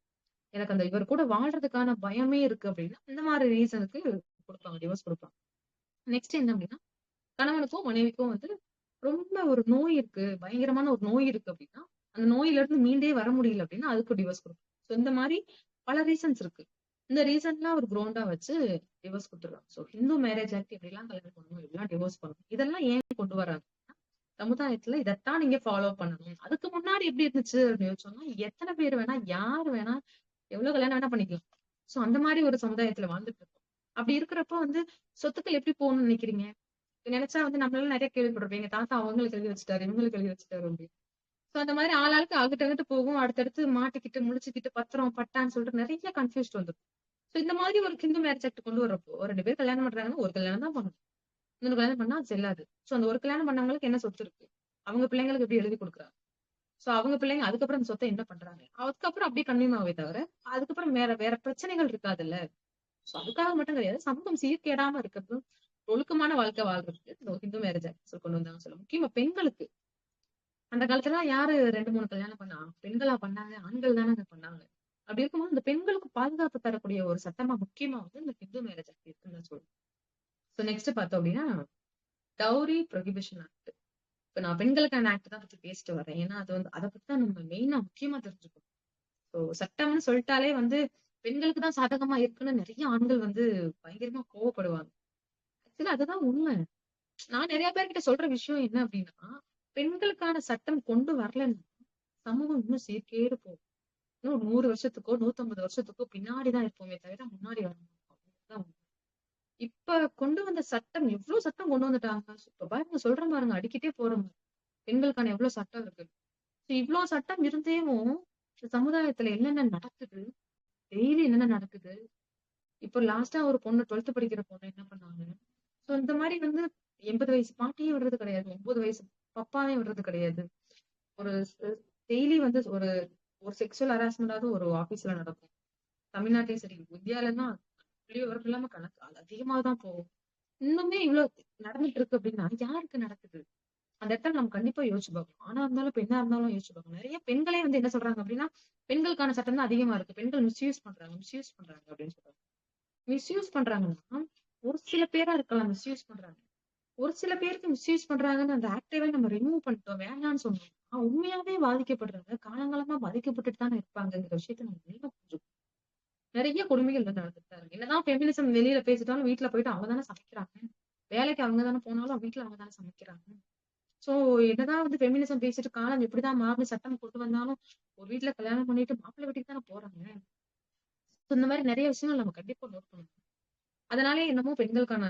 எனக்கு அந்த இவர் கூட வாழ்றதுக்கான பயமே இருக்கு அப்படின்னா இந்த மாதிரி ரீசனுக்கு கொடுப்பாங்க, டிவோர்ஸ் கொடுப்பாங்க. நெக்ஸ்ட் என்ன அப்படின்னா கணவனுக்கும் மனைவிக்கும் வந்து ரொம்ப ஒரு நோய் இருக்கு, பயங்கரமான ஒரு நோய் இருக்கு அப்படின்னா அந்த நோயில இருந்து மீண்டே வர முடியல அப்படின்னா அதுக்கு டிவோர்ஸ் கொடுக்கும். சோ இந்த மாதிரி பல ரீசன்ஸ் இருக்கு. இந்த ரீசன்லாம் ஒரு கிரௌண்டா வச்சு டிவோர்ஸ் கொடுத்துருவாங்க. சோ ஹிந்து மேரேஜ் ஆக்ட் எப்படிலாம் கல்யாணம் பண்ணணும், எப்படிலாம் டிவோர்ஸ் பண்ணணும், இதெல்லாம் ஏன் கொண்டு வராங்க சமுதாயத்துல இதைத்தான் நீங்க ஃபாலோ பண்ணணும். அதுக்கு முன்னாடி எப்படி இருந்துச்சு அப்படின்னு யோசிச்சோம்னா எத்தனை பேர் வேணா யார் வேணா எவ்வளவு கல்யாணம் வேணா பண்ணிக்கலாம். சோ அந்த மாதிரி ஒரு சமுதாயத்துல வாழ்ந்துட்டு இருக்கோம். அப்படி இருக்கிறப்ப வந்து சொத்துக்கள் எப்படி போகணும்னு நினைக்கிறீங்க? நினைச்சா வந்து நம்மளால நிறைய கேள்விப்பட்டிருப்பீங்க. தாத்தா அவங்களுக்கு எழுதி வச்சுட்டாரு, இவங்களுக்கு எழுதி வச்சுட்டாரு அப்படின்னு. சோ அந்த மாதிரி ஆளாளுக்கு அங்கிட்டு அங்கிட்டு போகும். அடுத்தடுத்து மாட்டிக்கிட்டு முழிச்சுக்கிட்டு பத்திரம் பட்டான்னு சொல்லிட்டு நிறைய கன்ஃபியூஸ்ட் வந்துடும். சோ இந்த மாதிரி ஒரு ஹிந்து மேரேஜ் ஆக்ட் கொண்டு வரப்போ 2 பேர் கல்யாணம் பண்றாங்கன்னா ஒரு கல்யாணம் தான் பண்ணணும். இன்னொரு கல்யாணம் பண்ணா அது செல்லாது. சோ அந்த ஒரு கல்யாணம் பண்ணவங்களுக்கு என்ன சொத்து இருக்கு, அவங்க பிள்ளைங்களுக்கு எப்படி எழுதி கொடுக்குறாங்க, சோ அவங்க பிள்ளைங்க அதுக்கப்புறம் அந்த சொத்தை என்ன பண்றாங்க, அதுக்கப்புறம் அப்படியே கன்னியூ ஆகவே தவிர அதுக்கப்புறம் வேற வேற பிரச்சனைகள் இருக்காதுல்ல. சோ அதுக்காக மட்டும் கிடையாது, சமூகம் சீர்கேடாம இருக்கிறது, ஒழுக்கமான வாழ்க்கை வாழ்றதுக்கு இந்த ஹிந்து மேரேஜ் ஆக்ட் கொண்டு வந்தாங்க சொல்ல. முக்கியமா பெண்களுக்கு அந்த காலத்துல யாரு 2, 3 கல்யாணம் பண்ணா, பெண்களா பண்ணாங்க, ஆண்கள் தானங்க பண்ணாங்க. அப்படி இருக்கும்போது இந்த பெண்களுக்கு பாதுகாப்பு தரக்கூடிய ஒரு சட்டமா முக்கியமா வந்து இந்த ஹிந்து மேரேஜ் ஆக்ட் இருக்குன்னு சொல்லுவேன். சோ நெக்ஸ்ட் பார்த்தோம் அப்படின்னா டவுரி ப்ரொஹிபிஷன் ஆக்ட். இப்ப நான் பெண்களுக்கான ஆக்ட் தான் பத்தி பேசிட்டு வரேன். ஏன்னா அது வந்து அதை பத்தி தான் நம்ம மெயினா முக்கியமா தெரிஞ்சுக்கணும். ஸோ சட்டம்னு சொல்லிட்டாலே வந்து பெண்களுக்கு தான் சாதகமா இருக்குன்னு நிறைய ஆண்கள் வந்து பயங்கரமா கோவப்படுவாங்க. ஆக்சுவலா அதுதான் உண்மை. நான் நிறைய பேர்கிட்ட சொல்ற விஷயம் என்ன அப்படின்னா பெண்களுக்கான சட்டம் கொண்டு வரலன்னா சமூகம் இன்னும் சீர்கேடு போகும். இன்னும் 100 வருஷத்துக்கோ 150 வருஷத்துக்கோ பின்னாடிதான் இருப்போமே தவிர முன்னாடி வர மாட்டோம். அதுதான் உண்மை. இப்ப கொண்டு வந்த சட்டம் எவ்வளவு சட்டம் கொண்டு வந்துட்டாங்க. இப்ப பாருங்க சொல்றேன் பாருங்க அடிக்கிட்டே போறோம். பெண்களுக்கான எவ்வளவு சட்டம் இருக்கு. இவ்வளவு சட்டம் இருந்தேவும் சமுதாயத்துல என்னென்ன நடக்குது, டெய்லி என்னென்ன நடக்குது. இப்ப லாஸ்டா ஒரு பொண்ணு 12th படிக்கிற பொண்ணு என்ன பண்ணாங்க. சோ இந்த மாதிரி வந்து 80 வயசு பாட்டியும் விடுறது கிடையாது, 9 வயசு பப்பாவையும் விடுறது கிடையாது. ஒரு டெய்லி வந்து ஒரு ஒரு செக்ஷுவல் ஹராஸ்மெண்டாவது ஒரு ஆபீஸ்ல நடக்கும். தமிழ்நாட்டையும் சரி இந்தியாலன்னா புள்ளி விவரம் இல்லாம கணக்கு அது அதிகமா தான் போகும். இன்னுமே இவ்வளவு நடந்துட்டு இருக்கு அப்படின்னா யாருக்கு நடக்குது அந்த இடத்துல நம்ம கண்டிப்பா யோசிச்சு பார்க்கணும். ஆனா இருந்தாலும் பெண்ணா இருந்தாலும் யோசிச்சு பார்க்கணும். நிறைய பெண்களே வந்து என்ன சொல்றாங்க அப்படின்னா பெண்களுக்கான சட்டம் தான் அதிகமா இருக்கு, பெண்கள் மிஸ்யூஸ் பண்றாங்க அப்படின்னு சொல்றாங்க. மிஸ்யூஸ் பண்றாங்கன்னா ஒரு சில பேரா இருக்கலாம் மிஸ்யூஸ் பண்றாங்க. ஒரு சில பேருக்கு மிஸ்யூஸ் பண்றாங்கன்னு அந்த ஆக்டிவே நம்ம ரிமூவ் பண்ணிட்டோம், வேணாம்னு சொன்னோம். உண்மையாவே பாதிக்கப்படுறாங்க, காலங்காலமா பாதிக்கப்பட்டுட்டு தானே இருப்பாங்கிற விஷயத்த நம்ம நல்லா புரிஞ்சுக்கணும். நிறைய கொடுமைகள் வந்து நடந்துட்டு தான் இருக்கு. என்னதான் ஃபெமினிசம் வெளியில பேசிட்டாலும் வீட்ல போயிட்டு அவங்க தானே சமைக்கிறாங்க. வேலைக்கு அவங்க தானே போனாலும் வீட்ல அவங்க தானே சமைக்கிறாங்க. சோ என்னதான் வந்து ஃபெமினிசம் பேசிட்டு காலம் எப்படிதான் மாறி சட்டம் கொண்டு வந்தாலும் ஒரு வீட்ல கல்யாணம் பண்ணிட்டு மாப்பிள்ளை வீட்டுக்கு தானே போறாங்க. So இந்த மாதிரி நிறைய விஷயங்கள் நம்ம கண்டிப்பா நோட் பண்ணணும். அதனாலே என்னமோ பெண்களுக்கான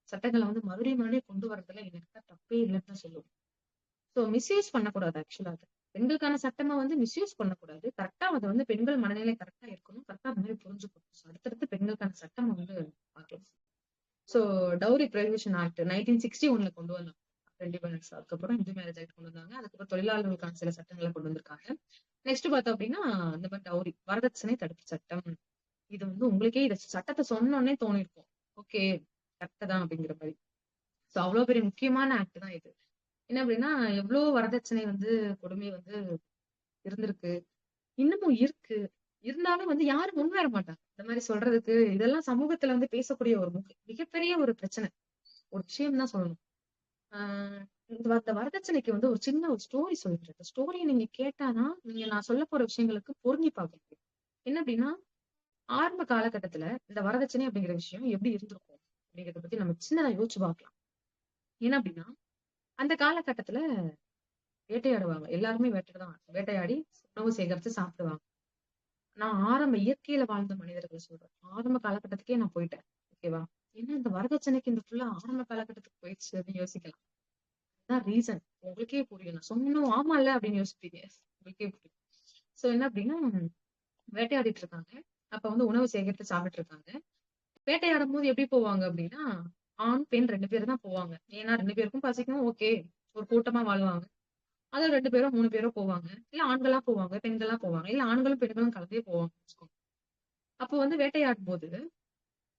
சட்டங்களை வந்து மறுபடியும் கொண்டு வரதுல எனக்கு தான் தப்பே இல்லைன்னு தான் சொல்லுவேன். சோ மிஸ்யூஸ் பண்ணக்கூடாது ஆக்சுவலா அது. பெண்களுக்கான சட்டமா வந்து மிஸ்யூஸ் பண்ணக்கூடாது. கரெக்டா அது வந்து பெண்கள் மனநிலை கரெக்டா இருக்கணும். கரெக்டா அந்த மாதிரி புரிஞ்சுக்கணும். So அடுத்தடுத்து பெண்களுக்கான சட்டம் வந்து பார்க்கலாம். சோ டவுரி ப்ரொஹிபிஷன் ஆக்ட் 1961 கொண்டு வந்தாங்க. இண்டிபெண்டன்ஸ். அதுக்கப்புறம் இந்து மேரேஜ் ஆக்ட் கொண்டு வந்தாங்க. அதுக்கப்புறம் தொழிலாளர்களுக்கான சில சட்டங்களை கொண்டு வந்திருக்காங்க. நெக்ஸ்ட் பார்த்தோம் அப்படின்னா இந்த மாதிரி டவுரி வரதட்சணை தடுப்பு சட்டம். இது வந்து உங்களுக்கே இந்த சட்டத்தை சொன்னோடனே தோணிருக்கும். ஓகே கரெக்ட் தான் அப்படிங்கிற மாதிரி. சோ அவ்வளவு பெரிய முக்கியமான ஆக்ட் தான் இது. என்ன அப்படின்னா எவ்வளவு வரதட்சணை வந்து கொடுமை வந்து இருந்திருக்கு, இன்னமும் இருக்கு. இருந்தாலும் வந்து யாரும் முன் வர மாட்டாங்க இந்த மாதிரி சொல்றதுக்கு. இதெல்லாம் சமூகத்துல வந்து பேசக்கூடிய ஒரு மிகப்பெரிய ஒரு பிரச்சனை, ஒரு விஷயம் தான் சொல்லணும். ஆஹ் இந்த வரதட்சணைக்கு வந்து ஒரு சின்ன ஒரு ஸ்டோரி சொல்லிட்டு இந்த ஸ்டோரியை நீங்க கேட்டாதான் நீங்க நான் சொல்ல போற விஷயங்களுக்கு பொருந்தி பார்க்க. என்ன அப்படின்னா ஆரம்ப காலகட்டத்துல இந்த வரதட்சணை அப்படிங்கிற விஷயம் எப்படி இருந்திருக்கும் அப்படிங்கறத பத்தி நம்ம சின்னதா யோசிச்சு பார்க்கலாம். என்ன அப்படின்னா அந்த காலகட்டத்துல வேட்டையாடுவாங்க. எல்லாருமே வேட்டையாடி உணவு சேகரித்து சாப்பிடுவாங்க. நான் ஆரம்ப இயற்கையில வாழ்ந்த மனிதர்களை சொல்றேன். ஆரம்ப காலகட்டத்துக்கே நான் போயிட்டேன். ஓகேவா? என்ன இந்த வரதட்சணைக்கு இந்த ஃபுல்லா ஆரம்ப காலகட்டத்துக்கு போயிடுச்சு அப்படின்னு யோசிக்கலாம். அதான் ரீசன். உங்களுக்கே புரியும். நான் சொன்னோம் ஆமா இல்ல அப்படின்னு யோசிப்பீங்க. உங்களுக்கே புரியும். சோ என்ன அப்படின்னா வேட்டையாடிட்டு இருக்காங்க. அப்ப வந்து உணவு சேகரித்து சாப்பிட்டு இருக்காங்க. வேட்டையாடும் போது எப்படி போவாங்க அப்படின்னா ஆண் பெண் 2 பேரும் தான் போவாங்க. ஏன்னா 2 பேருக்கும் பசிக்கும். ஓகே ஒரு கூட்டமா வாழ்வாங்க. அதுல 2 பேரோ 3 பேரோ போவாங்க. இல்ல ஆண்களா போவாங்க, பெண்களா போவாங்க. இல்ல ஆண்களும் பெண்களும் கலந்தே போவாங்க வச்சுக்கோங்க. அப்போ வந்து வேட்டையாடும் போது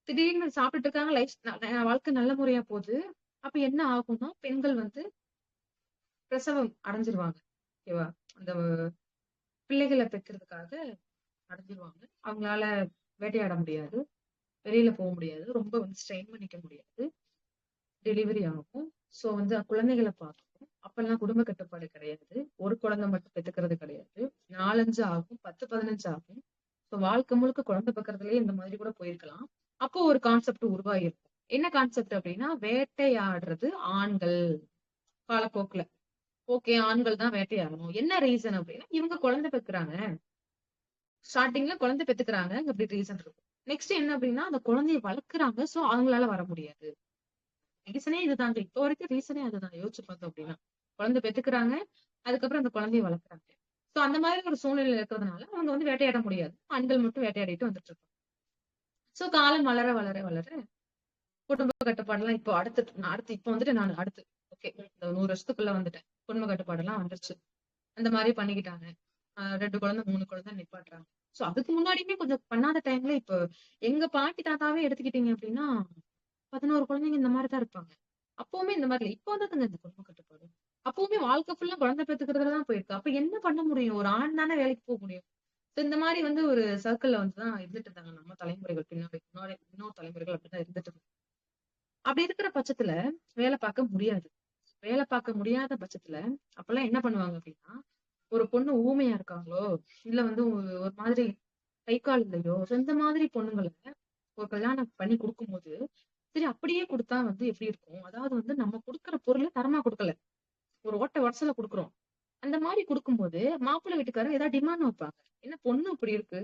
திடீர்னு சாப்பிட்டுட்டு இருக்காங்க. வாழ்க்கை நல்ல முறையா போகுது. அப்ப என்ன ஆகும்னா பெண்கள் வந்து பிரசவம் அடைஞ்சிருவாங்க. ஓகேவா? அந்த பிள்ளைகளை பெக்கிறதுக்காக அடைஞ்சிருவாங்க. அவங்களால வேட்டையாட முடியாது. வெளியில போக முடியாது. ரொம்ப வந்து ஸ்ட்ரெயின் பண்ணிக்க முடியாது. டெலிவரி ஆகும். சோ வந்து குழந்தைகளை பார்க்கணும். அப்பெல்லாம் குடும்ப கட்டுப்பாடு கிடையாது. ஒரு குழந்தை மட்டும் பெத்துக்கிறது கிடையாது. 4, 5 ஆகும். 10, 15 ஆகும். சோ வாழ்க்கை முழுக்க குழந்தை பெக்கறதுலயே இந்த மாதிரி கூட போயிருக்கலாம். அப்போ ஒரு கான்செப்ட் உருவாகிருக்கும். என்ன கான்செப்ட் அப்படின்னா வேட்டையாடுறது ஆண்கள் காலப்போக்குல. ஓகே ஆண்கள் தான் வேட்டையாடணும். என்ன ரீசன் அப்படின்னா இவங்க குழந்தை பெக்குறாங்க. ஸ்டார்டிங்ல குழந்தை பெத்துக்கிறாங்க. அப்படி ரீசன் இருக்கும். நெக்ஸ்ட் என்ன அப்படின்னா அந்த குழந்தைய வளர்க்குறாங்க. சோ அவங்களால வர முடியாது. ரீசனே இதுதாங்க. இப்போ வரைக்கும் ரீசனே அதுதான். யோசிச்சு பார்த்தோம் அப்படின்னா. குழந்தை பெத்துக்கிறாங்க. அதுக்கப்புறம் அந்த குழந்தைய வளர்க்குறாங்க. சோ அந்த மாதிரி ஒரு சூழ்நிலை இருக்கிறதுனால அவங்க வந்து வேட்டையாட முடியாது. ஆண்கள் மட்டும் வேட்டையாடிட்டு வந்துட்டு இருக்காங்க. சோ காலம் வளர வளர வளர குடும்ப கட்டுப்பாடுலாம் இப்போ அடுத்து இப்போ வந்துட்டு நான் அடுத்து ஓகே இந்த 100 வருஷத்துக்குள்ள வந்துட்டேன். குடும்ப கட்டுப்பாடெல்லாம் வந்துருச்சு. அந்த மாதிரி பண்ணிக்கிட்டாங்க. 2 குழந்தை 3 குழந்தை நிப்பாட்டுறாங்க. சோ அதுக்கு முன்னாடியுமே கொஞ்சம் பண்ணாத டைம்ல இப்போ எங்க பாட்டி தாத்தாவே எடுத்துக்கிட்டீங்க அப்படின்னா 11 குழந்தைங்க இந்த மாதிரி தான் இருப்பாங்க. அப்பவுமே இந்த மாதிரி இல்ல. இப்ப வந்ததுங்க இந்த குடும்ப கட்டுப்பாடு. அப்பவுமே வாழ்க்கை ஃபுல்லா குழந்தை பெத்துக்கிறதுல தான் போயிருக்கு. அப்ப என்ன பண்ண முடியும்? ஒரு ஆண் தானே வேலைக்கு போக முடியும். So இந்த மாதிரி வந்து ஒரு சர்க்கிள்ல வந்துதான் இருந்துட்டு இருந்தாங்க நம்ம தலைமுறைகள் பின்னாடி முன்னாடி இன்னொரு தலைமுறைகள் அப்படிதான் இருந்துட்டு இருந்தாங்க. அப்படி இருக்கிற பட்சத்துல வேலை பார்க்க முடியாது. வேலை பார்க்க முடியாத பட்சத்துல அப்பெல்லாம் என்ன பண்ணுவாங்க அப்படின்னா ஒரு பொண்ணு ஊமையா இருக்காங்களோ இல்ல வந்து ஒரு மாதிரி கை கால் இல்லையோ so இந்த மாதிரி பொண்ணுங்களை ஒரு கல்யாணம் பண்ணி கொடுக்கும்போது சரி அப்படியே கொடுத்தா வந்து எப்படி இருக்கும்? அதாவது வந்து நம்ம கொடுக்குற பொருளை தரமா கொடுக்கல. ஒரு ஓட்ட உடசல கொடுக்குறோம். அந்த மாதிரி கொடுக்கும்போது மாப்பிள்ளை வீட்டுக்காரங்க ஏதாவது டிமாண்ட் வைப்பாங்க. என்ன பொண்ணு இப்படி இருக்கு.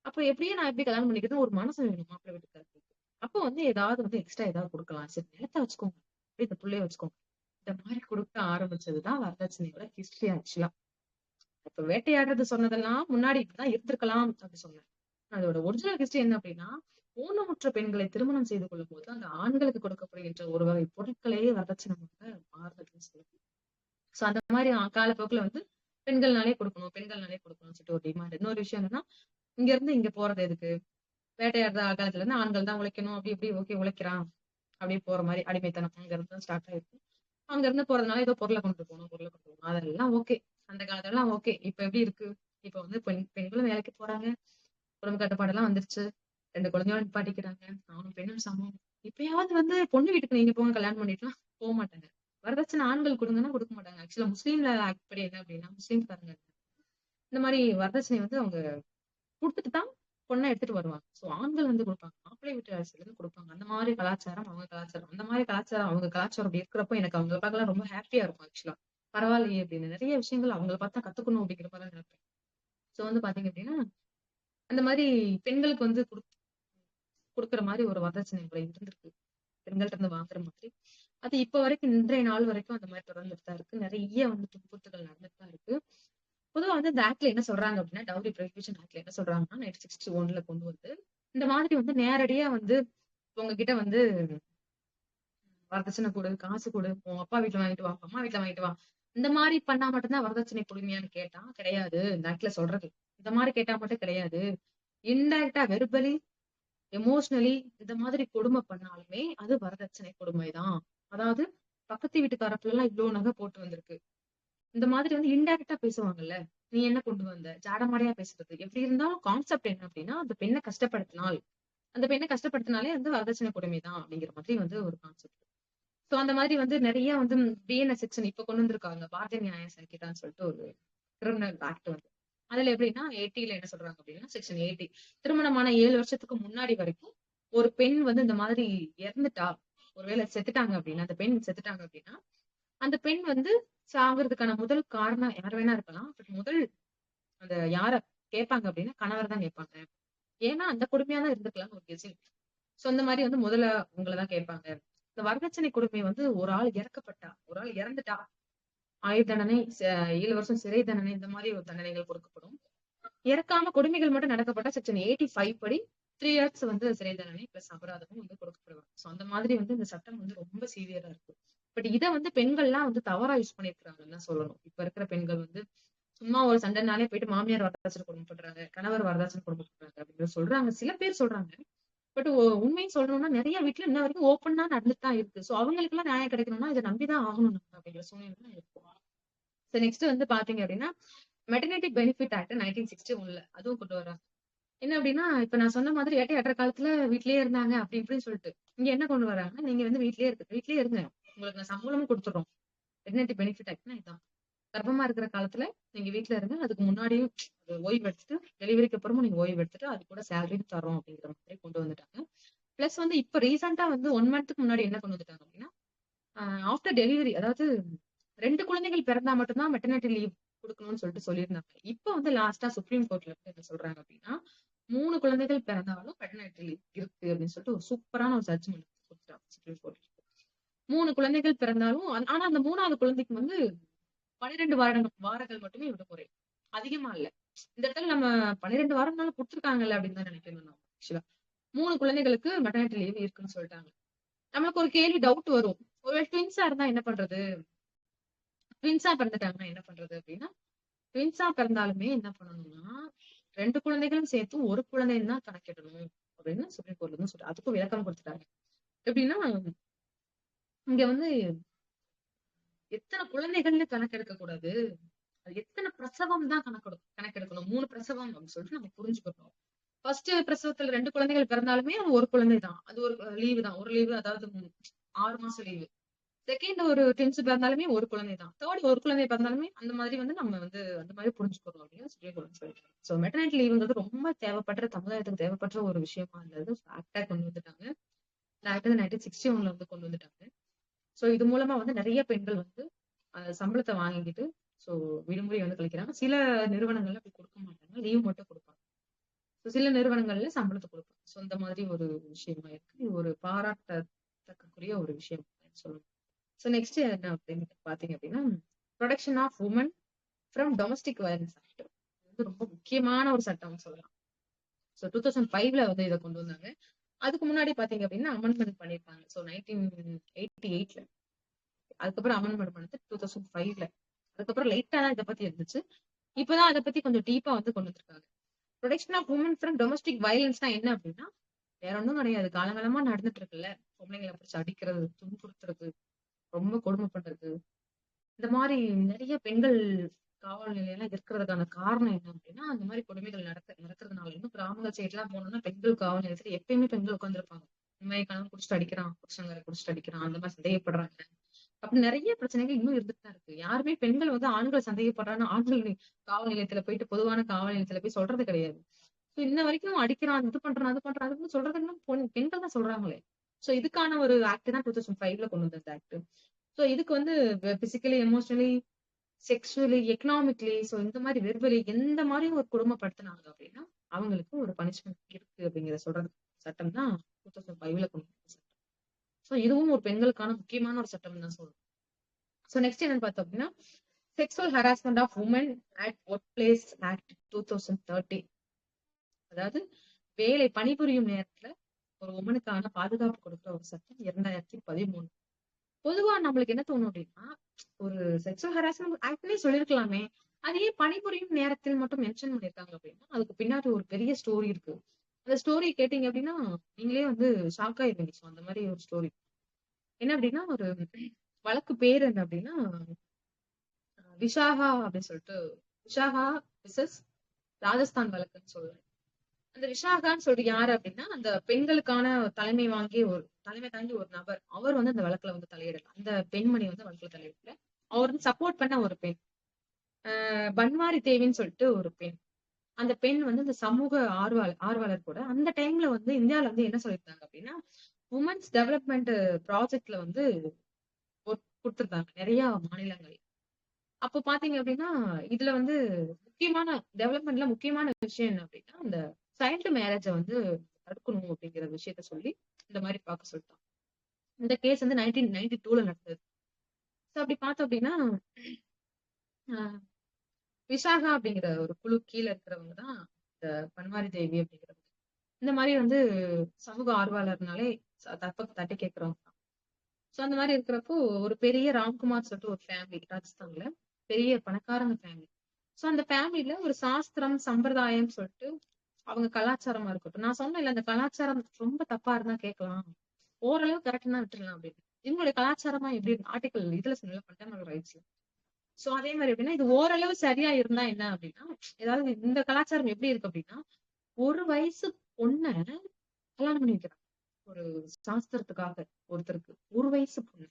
அப்ப எப்படியே நான் எப்படி கல்யாணம் பண்ணிக்கிறது ஒரு மனசு வேணும் மாப்பிள்ளை வீட்டுக்காரருக்கு. அப்ப வந்து ஏதாவது வந்து எக்ஸ்ட்ரா ஏதாவது கொடுக்கலாம். சரி நிலத்தை வச்சுக்கோங்க. அப்படியே இந்த புள்ளைய வச்சுக்கோங்க. இந்த மாதிரி கொடுக்க ஆரம்பிச்சதுதான் வரதட்சணையோட ஹிஸ்டரி ஆக்சுவலா. இப்ப வேட்டையாடுறது சொன்னதெல்லாம் முன்னாடி இப்படிதான் இருந்திருக்கலாம் அப்படி சொன்னேன். அதோட ஒரிஜினல் ஹிஸ்டரி என்ன அப்படின்னா ஊனமுற்ற பெண்களை திருமணம் செய்து கொள்ளும் போது அந்த ஆண்களுக்கு கொடுக்கப்படுகின்ற ஒரு வகை பொருட்களையே வரதட்சணையாக மாறுதுன்னு சொல்லுது. சோ அந்த மாதிரி காலப்போக்குல வந்து பெண்கள்னாலே கொடுக்கணும்னு சொல்லிட்டு ஒரு டிமாண்ட். இன்னொரு விஷயம் என்னன்னா இங்க இருந்து இங்க போறது எதுக்கு? வேட்டையாடுற காலத்துல இருந்து ஆண்கள் தான் உழைக்கணும். அப்படி இப்படி ஓகே உழைக்கிறான். அப்படியே போற மாதிரி அடிமைத்தனம் அங்க இருந்து தான் ஸ்டார்ட் ஆயிருக்கு. அங்க இருந்து போறதுனால ஏதோ பொருளை கொண்டு போகணும் அதெல்லாம் ஓகே. அந்த காலத்துல எல்லாம் ஓகே. இப்ப எப்படி இருக்கு? இப்ப வந்து பெண்களும் வேலைக்கு போறாங்க. குடும்ப கட்டுப்பாடெல்லாம் வந்துருச்சு. 2 குழந்தையோட நிப்பாட்டிக்கிறாங்க. ஆணும் பெண்ணும் சமம். இப்பயாவது வந்து பொண்ணு வீட்டுக்கு நீங்க போங்க கல்யாணம் பண்ணிட்டுலாம் போக மாட்டாங்க. வரதட்சணை ஆண்கள் கொடுங்கன்னா கொடுக்க மாட்டாங்க. ஆக்சுவலா முஸ்லீம்ல ஆக்ட் படி என்ன அப்படின்னா முஸ்லீம்காரங்க இந்த மாதிரி வரதட்சணை வந்து அவங்க கொடுத்துட்டு தான் பொண்ணை எடுத்துட்டு வருவாங்க. சோ ஆண்கள் வந்து கொடுப்பாங்க. மாப்பிள்ளை வீட்டு அரசியல இருந்து கொடுப்பாங்க. அந்த மாதிரி கலாச்சாரம் அவங்க கலாச்சாரம். அந்த மாதிரி கலாச்சாரம் அவங்க கலாச்சாரம் அப்படி இருக்கிறப்போ எனக்கு அவங்கள பார்க்கலாம் ரொம்ப ஹாப்பியா இருக்கும் ஆக்சுவலா. பரவாயில்லையே அப்படின்னு நிறைய விஷயங்கள் அவங்கள பார்த்தா கத்துக்கணும் அப்படிங்கிற மாதிரி நினைப்பேன். சோ வந்து பாத்தீங்க அப்படின்னா அந்த மாதிரி பெண்களுக்கு வந்து குடுக்குற மாதிரி ஒரு வரதட்சணை முறை இருந்திருக்கு. பெண்கள்ட்ட இருந்து வாங்குற மாதிரி. அது இப்ப வரைக்கும் இன்றைய நாள் வரைக்கும் அந்த மாதிரி தொடர்ந்துட்டு தான் இருக்கு. நிறைய வந்து துன்புறுத்தல்கள் நடந்துட்டு தான் இருக்கு. பொதுவா வந்து இந்த ஆக்ட்ல என்ன சொல்றாங்க அப்படின்னா, டவுரி ப்ரொஹிபிஷன் ஆக்ட்ல என்ன சொல்றாங்கன்னா 1961ல கொண்டு வந்து இந்த மாதிரி வந்து நேரடியா வந்து உங்ககிட்ட வந்து வரதட்சணை கொடு, காசு கொடு, உன் அப்பா வீட்டுல வாங்கிட்டு வா, அம்மா வீட்டுல வாங்கிட்டு வா. இந்த மாதிரி பண்ணா மட்டும்தான் வரதட்சணை கொடுமையான்னு கேட்டா கிடையாது. இந்த ஆக்ட்ல சொல்றது. இந்த மாதிரி கேட்டா மட்டும் கிடையாது. இன்டைரக்டா வெர்பலி, எமோஷனலி இந்த மாதிரி கொடுமை பண்ணாலுமே அது வரதட்சணை கொடுமைதான். அதாவது பக்கத்து வீட்டுக்கார பிள்ளை எல்லாம் இவ்வளவு நகை போட்டு வந்திருக்கு. இந்த மாதிரி வந்து இன்டைரக்டா பேசுவாங்கல்ல. நீ என்ன கொண்டு வந்த? ஜாடமாடையா பேசுறது. எப்படி இருந்தாலும் கான்செப்ட் என்ன அப்படின்னா, அந்த பெண்ணை கஷ்டப்படுத்தினால், அந்த பெண்ணை கஷ்டப்படுத்தினாலே வந்து வரதட்சணை கொடுமைதான் அப்படிங்கிற மாதிரி வந்து ஒரு கான்செப்ட். சோ அந்த மாதிரி வந்து நிறைய வந்து பிஎன்எஸ் செக்ஷன் இப்ப கொண்டு வந்திருக்காங்க. பாரதிய நியாய சங்கிதான்னு சொல்லிட்டு ஒரு கிரிமினல் ஆக்ட் வந்து. அதுல எப்படின்னா 80ல என்ன சொல்றாங்க அப்படின்னா செக்ஷன் 80 திருமணமான 7 வருஷத்துக்கு முன்னாடி வரைக்கும் ஒரு பெண் வந்து இந்த மாதிரி இறந்துட்டா, ஒருவேளை செத்துட்டாங்க அப்படின்னா, அந்த பெண் செத்துட்டாங்க அப்படின்னா, அந்த பெண் வந்து சாகுறதுக்கான முதல் காரணம் யார் வேணா இருக்கலாம். பட் முதல் அந்த யார கேட்பாங்க அப்படின்னா கணவர் தான் கேட்பாங்க. ஏன்னா அந்த கொடுமையா தான் இருந்துக்கலாம்னு ஒரு கெஸ்ஸிங். சோ அந்த மாதிரி வந்து முதல்ல உங்களதான் கேட்பாங்க. இந்த வரதட்சணை கொடுமை வந்து ஒரு ஆள் இறக்கப்பட்டா, ஒரு ஆள் இறந்துட்டா, ஆயுள் தண்டனை, 7 வருஷம் சிறை தண்டனை இந்த மாதிரி ஒரு தண்டனைகள் கொடுக்கப்படும். இறக்காம கொடுமைகள் மட்டும் நடக்கப்பட்ட செக்ஷன் 85 படி 3 இயர்ஸ் வந்து சிறை தண்டனை பிளஸ் அபராதமும் வந்து கொடுக்கப்படுவாங்க. சோ அந்த மாதிரி வந்து இந்த சட்டம் வந்து ரொம்ப சீவியரா இருக்கு. பட் இதை வந்து பெண்கள்லாம் வந்து தவறா யூஸ் பண்ணிருக்காங்கன்னு தான் சொல்லணும். இப்ப இருக்கிற பெண்கள் வந்து சும்மா ஒரு சண்டைனாலே போயிட்டு மாமியார் வரதட்சணை கொடுமைப்படுறாங்க, கணவர் வரதட்சணை கொடுமைப்படுறாங்க அப்படின்னு சொல்றாங்க. சில பேர் சொல்றாங்க. பட் உண்மையை சொல்லணும்னா நிறைய வீட்டுல இன்ன வரைக்கும் ஓப்பனா நடந்துட்டு தான் இருக்கு. சோ அவங்களுக்கு எல்லாம் நியாயம் கிடைக்கணும்னா இதை நம்பிதான் ஆகணும் நம்ம அப்படிங்கிற சூழ்நிலை தான் இருக்கும். சோ நெக்ஸ்ட் வந்து பாத்தீங்க அப்படின்னா மெட்டர்னிட்டி பெனிஃபிட் ஆக்ட் 1961ல அதுவும் கொண்டு வராங்க. என்ன அப்படின்னா இப்ப நான் சொன்ன மாதிரி ஏட்டை அற்ற காலத்துல வீட்லயே இருந்தாங்க அப்படி இப்படின்னு சொல்லிட்டு இங்க என்ன கொண்டு வராங்க, நீங்க வந்து வீட்லயே இருங்க, உங்களுக்கு நான் சம்பளமும் கொடுத்துறோம். மெட்டர்னிட்டி பெனிஃபிட் ஆக்ட்னா இதான். கர்ப்பமா இருக்கிற காலத்துல நீங்க வீட்ல இருங்க, அதுக்கு முன்னாடியும் ஓய்வு எடுத்துட்டு டெலிவரிக்கு அப்புறமும் நீங்க ஓய்வு எடுத்துட்டு அது கூட சேலரி தரோம் அப்படிங்கிற மாதிரி கொண்டு வந்துட்டாங்க. பிளஸ் வந்து இப்ப ரீசெண்டா வந்து 1 மந்த்துக்கு முன்னாடி என்ன கொண்டு வந்துட்டாங்க அப்படின்னா ஆஃப்டர் டெலிவரி, அதாவது 2 குழந்தைகள் பிறந்தா மட்டும்தான் மெட்டர்னிட்டி லீவ் குடுக்கணும்னு சொல்லிட்டு சொல்லியிருந்தாங்க. இப்ப வந்து லாஸ்டா சுப்ரீம் கோர்ட்ல வந்து என்ன சொல்றாங்க அப்படின்னா 3 குழந்தைகள் பிறந்தாலும் மெட்டர்னிட்டி லீவ் இருக்கு அப்படின்னு சொல்லிட்டு ஒரு சூப்பரான ஒரு ஜட்ஜ்மெண்ட் கொடுத்துட்டாங்க சுப்ரீம் கோர்ட். 3 குழந்தைகள் பிறந்தாலும் ஆனா அந்த 3வது குழந்தைக்கு வந்து 12 வாரங்கள் மட்டுமே விடுமுறை, அதிகமா இல்ல. இந்த இடத்துல நம்ம 12 வாரம்னாலும் கொடுத்துருக்காங்கல்ல அப்படின்னு தான் நினைக்கணும் நம்ம ஆக்சுவலா. 3 குழந்தைகளுக்கு மெட்டர்னிட்டி லீவ் இருக்குன்னு சொல்லிட்டாங்க. நம்மளுக்கு ஒரு கேள்வி டவுட் வரும். ஒருவேளை ட்வின்ஸா இருந்தா என்ன பண்றது? ட்வின்ஸா பிறந்துட்டாங்கன்னா என்ன பண்றது அப்படின்னா, ட்வின்ஸா பிறந்தாலுமே என்ன பண்ணணும்னா 2 குழந்தைகளும் சேர்த்து ஒரு குழந்தைன்னு தான் கணக்கிடணும் அப்படின்னு சுப்ரீம் கோர்ட்ல இருந்து சொல்லிட்டு அதுக்கும் விளக்கம் கொடுத்துட்டாங்க. எப்படின்னா இங்க வந்து எத்தனை குழந்தைகள்னு கணக்கெடுக்க கூடாது, அது எத்தனை பிரசவம் தான் கணக்கெடுக்கணும். 3 பிரசவம் அப்படின்னு சொல்லிட்டு நம்ம புரிஞ்சுக்கணும். ஃபர்ஸ்ட் பிரசவத்துல 2 குழந்தைகள் பிறந்தாலுமே அது ஒரு குழந்தை தான். அது ஒரு லீவு தான். ஒரு லீவு, அதாவது 6 மாசம் லீவு. செகண்ட் ஒரு ட்வின்ஸ் பிறந்தாலுமே ஒரு குழந்தை தான். தேர்ட் ஒரு குழந்தை பிறந்தாலுமே அந்த மாதிரி வந்து நம்ம வந்து அந்த மாதிரி புரிஞ்சுக்கணும் அப்படின்னு சொல்லியிருக்காங்க. சோ மெட்டர்னிட்டி லீவுங்கிறது ரொம்ப தேவைப்படுற, சமுதாயத்துக்கு தேவைப்படுற ஒரு விஷயமா இருந்தது. ஆக்டா கொண்டு வந்துட்டாங்க. இந்த ஆக்ட் 1961ல வந்து கொண்டு வந்துட்டாங்க. சோ இது மூலமா வந்து நிறைய பெண்கள் வந்து சம்பளத்தை வாங்கிக்கிட்டு சோ விடுமுறை வந்து கழிக்கிறாங்க. சில நிறுவனங்கள்ல அப்படி கொடுக்க மாட்டாங்க, லீவ் மட்டும் கொடுப்பாங்க. சில நிறுவனங்கள்ல சம்பளத்தை கொடுப்பாங்க. சோ இந்த மாதிரி ஒரு விஷயமா இருக்கு. இது ஒரு பாராட்டத்தக்கக்கூடிய ஒரு விஷயம் சொல்லணும். சோ நெக்ஸ்ட் என்ன அப்படின்னு பாத்தீங்க அப்படின்னா protection of women from domestic violence act. இது ரொம்ப முக்கியமான ஒரு சட்டம் சொல்லலாம். சோ 2005ல வந்து இதை கொண்டு வந்தாங்க. அதுக்கு முன்னாடி பாத்தீங்க அப்படின்னா அமெண்ட்மெண்ட் பண்ணிருப்பாங்க. சோ 1988ல. அதுக்கப்புறம் அமெண்ட்மெண்ட் பண்ணது 2005ல. அதுக்கப்புறம் லைட்டா தான் இதை பத்தி இருந்துச்சு. இப்பதான் அதை பத்தி கொஞ்சம் டீப்பா வந்து கொண்டு வந்திருக்காங்க. Protection of women from domestic வயலன்ஸ்னா என்ன அப்படின்னா வேற ஒன்றும் கிடையாது. காலங்காலமா நடந்துட்டு இருக்குல்ல, பொம்பளைங்களை பிடிச்சு அடிக்கிறது, துன்புறுத்துறது, ரொம்ப கொடுமை பண்றது, இந்த மாதிரி நிறைய பெண்கள் காவல் நிலையெல்லாம் இருக்கிறதுக்கான காரணம் என்ன அப்படின்னா அந்த மாதிரி கொடுமைகள் நடக்கிறதுனால. இன்னும் கிராமங்கள் சைடு எல்லாம் போனோம்னா பெண்கள் காவல் நிலையத்துல எப்பயுமே பெண்கள் உட்காந்துருப்பாங்க. இந்த மாதிரி கணவன் குடிச்சிட்டு அடிக்கிறான், புருஷங்களை குடிச்சிட்டு அடிக்கிறான், அந்த மாதிரி சந்தேகப்படுறாங்க. அப்படி நிறைய பிரச்சனைகள் இன்னும் இருந்துட்டு தான் இருக்கு. யாருமே பெண்கள் வந்து ஆண்கள் சந்தேகப்படுறான்னு ஆண்கள் காவல் நிலையத்துல போயிட்டு பொதுவான காவல் நிலையத்துல போய் சொல்றது கிடையாது. இன்ன வரைக்கும் அடிக்கிறான், இது பண்றான், அது பண்றான், அதுன்னு சொல்றது இன்னும் பெண்கள் தான் சொல்றாங்களே. சோ இதுக்கான ஒரு ஆக்ட் தான் 2005ல கொண்டு வந்த ஆக்ட். சோ இதுக்கு வந்து பிசிக்கலி, எமோஷனலி, செக்சுவலி, எக்கனாமிக்கலி, சோ இந்த மாதிரி வெர்பலி எந்த மாதிரி ஒரு கொடுமைப்படுத்தினாங்க அப்படின்னா அவங்களுக்கு ஒரு பனிஷ்மெண்ட் இருக்கு அப்படிங்கிற சொல்றது சட்டம் தான் 2005ல கொண்டு வந்த சட்டம். சோ இதுவும் ஒரு பெண்களுக்கான முக்கியமான ஒரு சட்டம் தான் சொல்றோம். சோ நெக்ஸ்ட் என்னன்னு பார்த்தோம் அப்படின்னா sexual harassment of women at workplace act 2013. அதாவது வேலை பணிபுரியும் நேரத்துல ஒரு உமனுக்கான பாதுகாப்பு கொடுக்குற ஒரு சட்டம் 2013. பொதுவா நம்மளுக்கு என்ன தோணும் அப்படின்னா ஒரு செக்ஷுவல் ஹராஸ்மெண்ட் ஆக்ட்லயே சொல்லிருக்கலாமே, அது ஏன் பணிபுரியும் நேரத்தில் மட்டும் மென்ஷன் பண்ணிருக்காங்க அப்படின்னா அதுக்கு பின்னாடி ஒரு பெரிய ஸ்டோரி இருக்கு. அந்த ஸ்டோரி கேட்டீங்க அப்படின்னா நீங்களே வந்து ஷாக் ஆயிருவீங்க. ஸோ அந்த மாதிரி ஒரு ஸ்டோரி என்ன அப்படின்னா ஒரு வழக்கு பேர் என்ன அப்படின்னா விஷாகா அப்படின்னு சொல்லிட்டு விஷாகா விசஸ் ராஜஸ்தான் வழக்குன்னு சொல்லுவேன். அந்த விஷாகான்னு சொல்லிட்டு யாரு அப்படின்னா அந்த பெண்களுக்கான தலைமை தாங்கி ஒரு நபர். அவர் வந்து அந்த வழக்குல வந்து தலையிடல. அந்த பெண்மணி வந்து வழக்குல தலையிடல. அவர் வந்து சப்போர்ட் பண்ண ஒரு பெண். பன்வாரி தேவின்னு சொல்லிட்டு ஒரு பெண். அந்த பெண் வந்து இந்த சமூக ஆர்வலர் கூட அந்த டைம்ல வந்து இந்தியால வந்து என்ன சொல்லியிருந்தாங்க அப்படின்னா உமன்ஸ் டெவலப்மெண்ட் ப்ராஜெக்ட்ல வந்து கொடுத்திருந்தாங்க நிறைய மாநிலங்கள். அப்போ பாத்தீங்க அப்படின்னா இதுல வந்து முக்கியமான டெவலப்மெண்ட்ல முக்கியமான விஷயம் என்ன அப்படின்னா அந்த சைல்டு மேரேஜ வந்து தடுக்கணும் அப்படிங்கிற விஷயத்த சொல்லி இந்த மாதிரி பார்க்க சொல்லிட்டாங்க. இந்த கேஸ் வந்து 1992ல நடந்தது. அப்படி பார்த்தோம் அப்படின்னா விஷாகா அப்படிங்கிற ஒரு குழு கீழே இருக்கிறவங்க தான் இந்த பன்வாரி தேவி அப்படிங்கிறவங்க. இந்த மாதிரி வந்து சமூக ஆர்வலர்னாலே தட்டி கேட்கிறவங்க தான். சோ அந்த மாதிரி இருக்கிறப்போ ஒரு பெரிய ராம்குமார் சொல்லிட்டு ஒரு ஃபேமிலி ராஜஸ்தான்ல பெரிய பணக்காரங்க ஃபேமிலி. சோ அந்த ஃபேமிலில ஒரு சாஸ்திரம் சம்பிரதாயம் சொல்லிட்டு அவங்க கலாச்சாரமா இருக்கட்டும். நான் சொன்னேன்ல அந்த கலாச்சாரம் ரொம்ப தப்பா இருந்தா கேட்கலாம், ஓரளவு கரெக்ட்னா விட்டுறலாம் அப்படின்னு. இவங்களுடைய கலாச்சாரமா எப்படி ஆர்டிகல் இதுல சொன்ன ஃபண்டமெண்டல் ரைட்ஸ்ல. சோ அதே மாதிரி எப்படின்னா இது ஓரளவு சரியா இருந்தா என்ன அப்படின்னா ஏதாவது இந்த கலாச்சாரம் எப்படி இருக்கு அப்படின்னா ஒரு வயசு பொண்ண கல்யாணம் பண்ணி வைக்கிறாங்க ஒரு சாஸ்திரத்துக்காக ஒருத்தருக்கு. ஒரு வயசு பொண்ணு.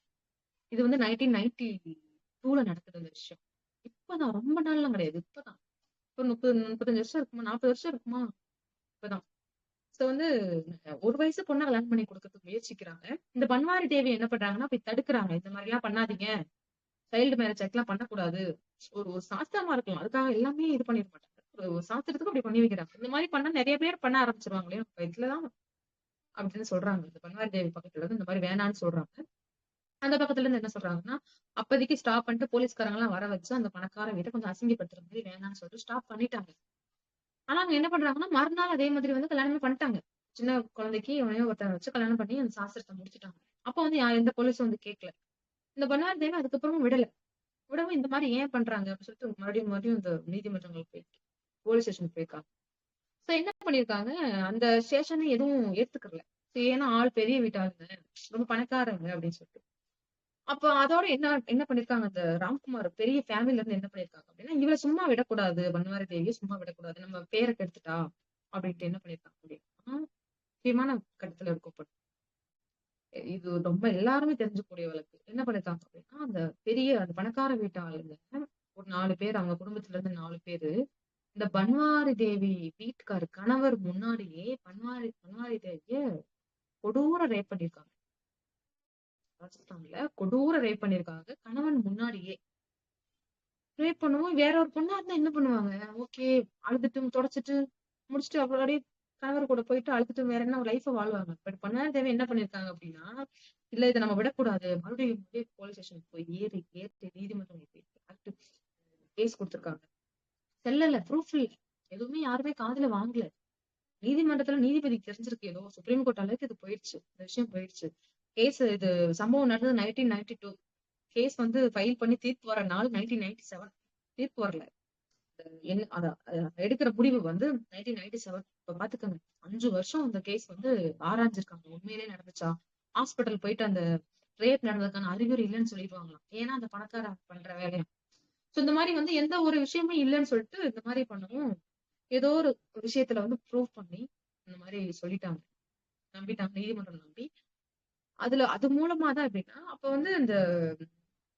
இது வந்து 1992ல நடக்குது இந்த விஷயம். இப்பதான் ரொம்ப நாள்லாம் கிடையாது. இப்பதான் ஒரு 35 வருஷம் இருக்குமா, 40 வருஷம் இருக்குமா, இப்பதான். சோ வந்து ஒரு வயசு பொண்ணை கல்யாணம் பண்ணி கொடுக்கறதுக்கு முயற்சிக்கிறாங்க. இந்த பன்வாரி தேவி என்ன பண்றாங்கன்னா போய் தடுக்கிறாங்க. இந்த மாதிரி எல்லாம் பண்ணாதீங்க, சைல்டு மேரேஜ் ஆக்ட் எல்லாம் பண்ணக்கூடாது. ஒரு ஒரு சாஸ்திரமா இருக்கலாம், அதுக்காக எல்லாமே இது பண்ணிட மாட்டாங்க. ஒரு சாஸ்திரத்துக்கு அப்படி பண்ணி வைக்கிறாங்க. இந்த மாதிரி பண்ணா நிறைய பேர் பண்ண ஆரம்பிச்சிருவாங்களே இதுலதான் அப்படின்னு சொல்றாங்க. இந்த பன்வாரி தேவி பக்கத்துல இருந்து இந்த மாதிரி வேணான்னு சொல்றாங்க. அந்த பக்கத்துல இருந்து என்ன சொல்றாங்கன்னா அப்போதைக்கு ஸ்டாப் பண்ணிட்டு போலீஸ்காரங்க எல்லாம் வர வச்சு அந்த பணக்கார வீட்டை கொஞ்சம் அசிங்கப்படுத்துற மாதிரி வேணாம்னு சொல்லிட்டு ஸ்டாப் பண்ணிட்டாங்க. ஆனா அவங்க என்ன பண்றாங்கன்னா மறுநாள் அதே மாதிரி வந்து கல்யாணமே பண்ணிட்டாங்க. சின்ன குழந்தைக்கு எவனையோ ஒருத்தனை வச்சு கல்யாணம் பண்ணி அந்த சாஸ்திரத்தை முடிச்சுட்டாங்க. அப்ப வந்து எந்த போலீஸும் வந்து கேட்கல. இந்த பன்வாரி தேவி அதுக்கப்புறமும் விடவும் இந்த மாதிரி ஏன் பண்றாங்க அப்படின்னு சொல்லிட்டு மறுபடியும் இந்த நீதிமன்றங்களுக்கு போய் போலீஸ் ஸ்டேஷன் போயிருக்காங்க. சோ என்ன பண்ணிருக்காங்க அந்த ஸ்டேஷனை எதுவும் ஏத்துக்கல. ஏன்னா ஆள் பெரிய வீட்டாளுங்க, ரொம்ப பணக்காரங்க அப்படின்னு சொல்லிட்டு. அப்ப அதோட என்ன என்ன பண்ணிருக்காங்க அந்த ராம்குமார் பெரிய ஃபேமிலில இருந்து என்ன பண்ணிருக்காங்க அப்படின்னா இவளை சும்மா விடக்கூடாது, பன்வாரி தேவியை சும்மா விடக்கூடாது, நம்ம பேரை கெடுத்துட்டா அப்படின்ட்டு என்ன பண்ணிருக்காங்க அப்படின்னா முக்கியமான கட்டத்துல இருக்கும். இது ரொம்ப எல்லாருமே தெரிஞ்சுக்கூடிய வழக்கு. என்ன பண்ணிருக்காங்க அப்படின்னா அந்த பெரிய அந்த பணக்கார வீட்டு ஆளுங்க ஒரு 4 பேர் அவங்க குடும்பத்துல இருந்து 4 பேரு இந்த பன்வாரி தேவி வீட்டுக்காரு கணவர் முன்னாடியே பன்வாரி தேவிய கொடூர ரேப் பண்ணிருக்காங்க. ராஜஸ்தான்ல கொடூர ரேப் பண்ணிருக்காங்க கணவன் முன்னாடியே. ரேப் பண்ணுவோம் வேற ஒரு பொண்ணா இருந்தா என்ன பண்ணுவாங்க? ஓகே, அழுதுட்டு தொடச்சிட்டு முடிச்சுட்டு அப்படியே கணவர் கூட போயிட்டு அழுதுட்டு வேற என்ன லைஃப வாழ்வாங்க. பட் பன்வாரி தேவி என்ன பண்ணிருக்காங்க அப்படின்னா இல்ல இதை நம்ம விடக்கூடாது, மறுபடியும் போலீஸ் ஸ்டேஷனுக்கு போய் ஏற்றி நீதிமன்றம் கேஸ் கொடுத்திருக்காங்க. செல்லல, ப்ரூஃப் இல்ல, எதுவுமே யாருமே காதுல வாங்கல. நீதிமன்றத்துல நீதிபதி தெரிஞ்சிருக்கு, ஏதோ சுப்ரீம் கோர்ட் அளவுக்கு இது போயிடுச்சு, இந்த விஷயம் போயிடுச்சு. கேஸ் இது சம்பவம் நடந்தது 1992. கேஸ் வந்து ஃபைல் பண்ணி தீர்ப்பு வர நாள் 1997. தீர்ப்பு வரல. எடுக்கிற முடிவு வந்து 1997. இப்ப பாத்துக்கோங்க 5 வருஷம் அந்த கேஸ் வந்து ஆராய்ஞ்சிருக்காங்க. உண்மையிலேயே நடந்துச்சா, ஹாஸ்பிட்டல் போயிட்டு அந்த ரேப் நடந்ததுக்கான அறிகுறி இல்லைன்னு சொல்லிடுவாங்களாம். ஏன்னா அந்த பணக்கார பண்ற வேலையா. சோ இந்த மாதிரி வந்து எந்த ஒரு விஷயமும் இல்லைன்னு சொல்லிட்டு இந்த மாதிரி பண்ணவும் ஏதோ ஒரு விஷயத்துல வந்து ப்ரூவ் பண்ணி இந்த மாதிரி சொல்லிட்டாங்க, நம்பிட்டாங்க, நீதிமன்றம் நம்பி. அது மூலமா தான் எப்படின்னா அப்ப வந்து இந்த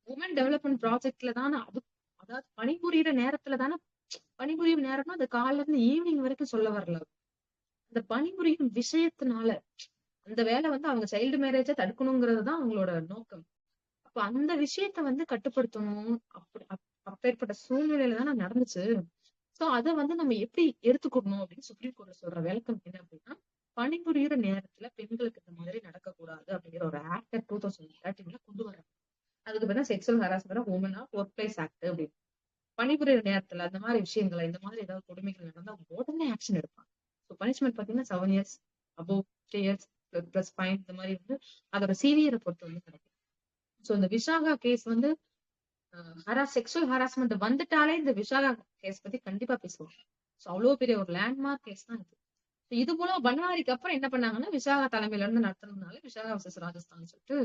உமன் டெவலப்மெண்ட் ப்ராஜெக்ட்ல தானே அதாவது பணிபுரியுற நேரத்துல தானே. பணிபுரியும் நேரம்னா அது காலையில இருந்து ஈவினிங் வரைக்கும் சொல்ல வரல. அந்த பணிபுரியும் விஷயத்தினால அந்த வேலை வந்து அவங்க சைல்டு மேரேஜை தடுக்கணுங்கிறது தான் அவங்களோட நோக்கம். அப்ப அந்த விஷயத்த வந்து கட்டுப்படுத்தணும். அப்பேற்பட்ட சூழ்நிலையில தான் நடந்துச்சு. சோ அத வந்து நம்ம எப்படி எடுத்துக்கணும் அப்படின்னு சுப்ரீம் கோர்ட்ல சொல்ற விளக்கம் என்ன அப்படின்னா, பணிபுரியுற நேரத்துல பெண்களுக்கு இந்த மாதிரி நடக்கக்கூடாது அப்படிங்கிற ஒரு ஆக்ட் 2013 கொண்டு வர்றாங்க. அதுக்கு பேர் தான் sexual harassment women of workplace act அப்படின்னு. பணிபுரியுற நேரத்துல அந்த மாதிரி விஷயங்களை இந்த மாதிரி ஏதாவது கொடுமைகள் நடந்தா உடனே ஆக்ஷன் எடுப்பாங்க. ஸோ பனிஷ்மெண்ட் பாத்தீங்கன்னா 7 years above 3 years plus fine இந்த மாதிரி வந்து அதோட சீவியரை பொறுத்து வந்து கிடைக்கும். ஸோ இந்த விஷாகா கேஸ் வந்து செக்ஷுவல் ஹராஸ்மெண்ட் வந்துட்டாலே இந்த விஷாகா கேஸ் பத்தி கண்டிப்பா பேசுவாங்க. ஸோ அவ்வளவு பெரிய ஒரு லேண்ட்மார்க் கேஸ் தான் இது. இது போல பன்வாரிக்கு அப்புறம் என்ன பண்ணாங்கன்னா விஷாகா தலைமையில இருந்து நடத்துனதுனால விஷாகா வர்சஸ் ராஜஸ்தான் சொல்லிட்டு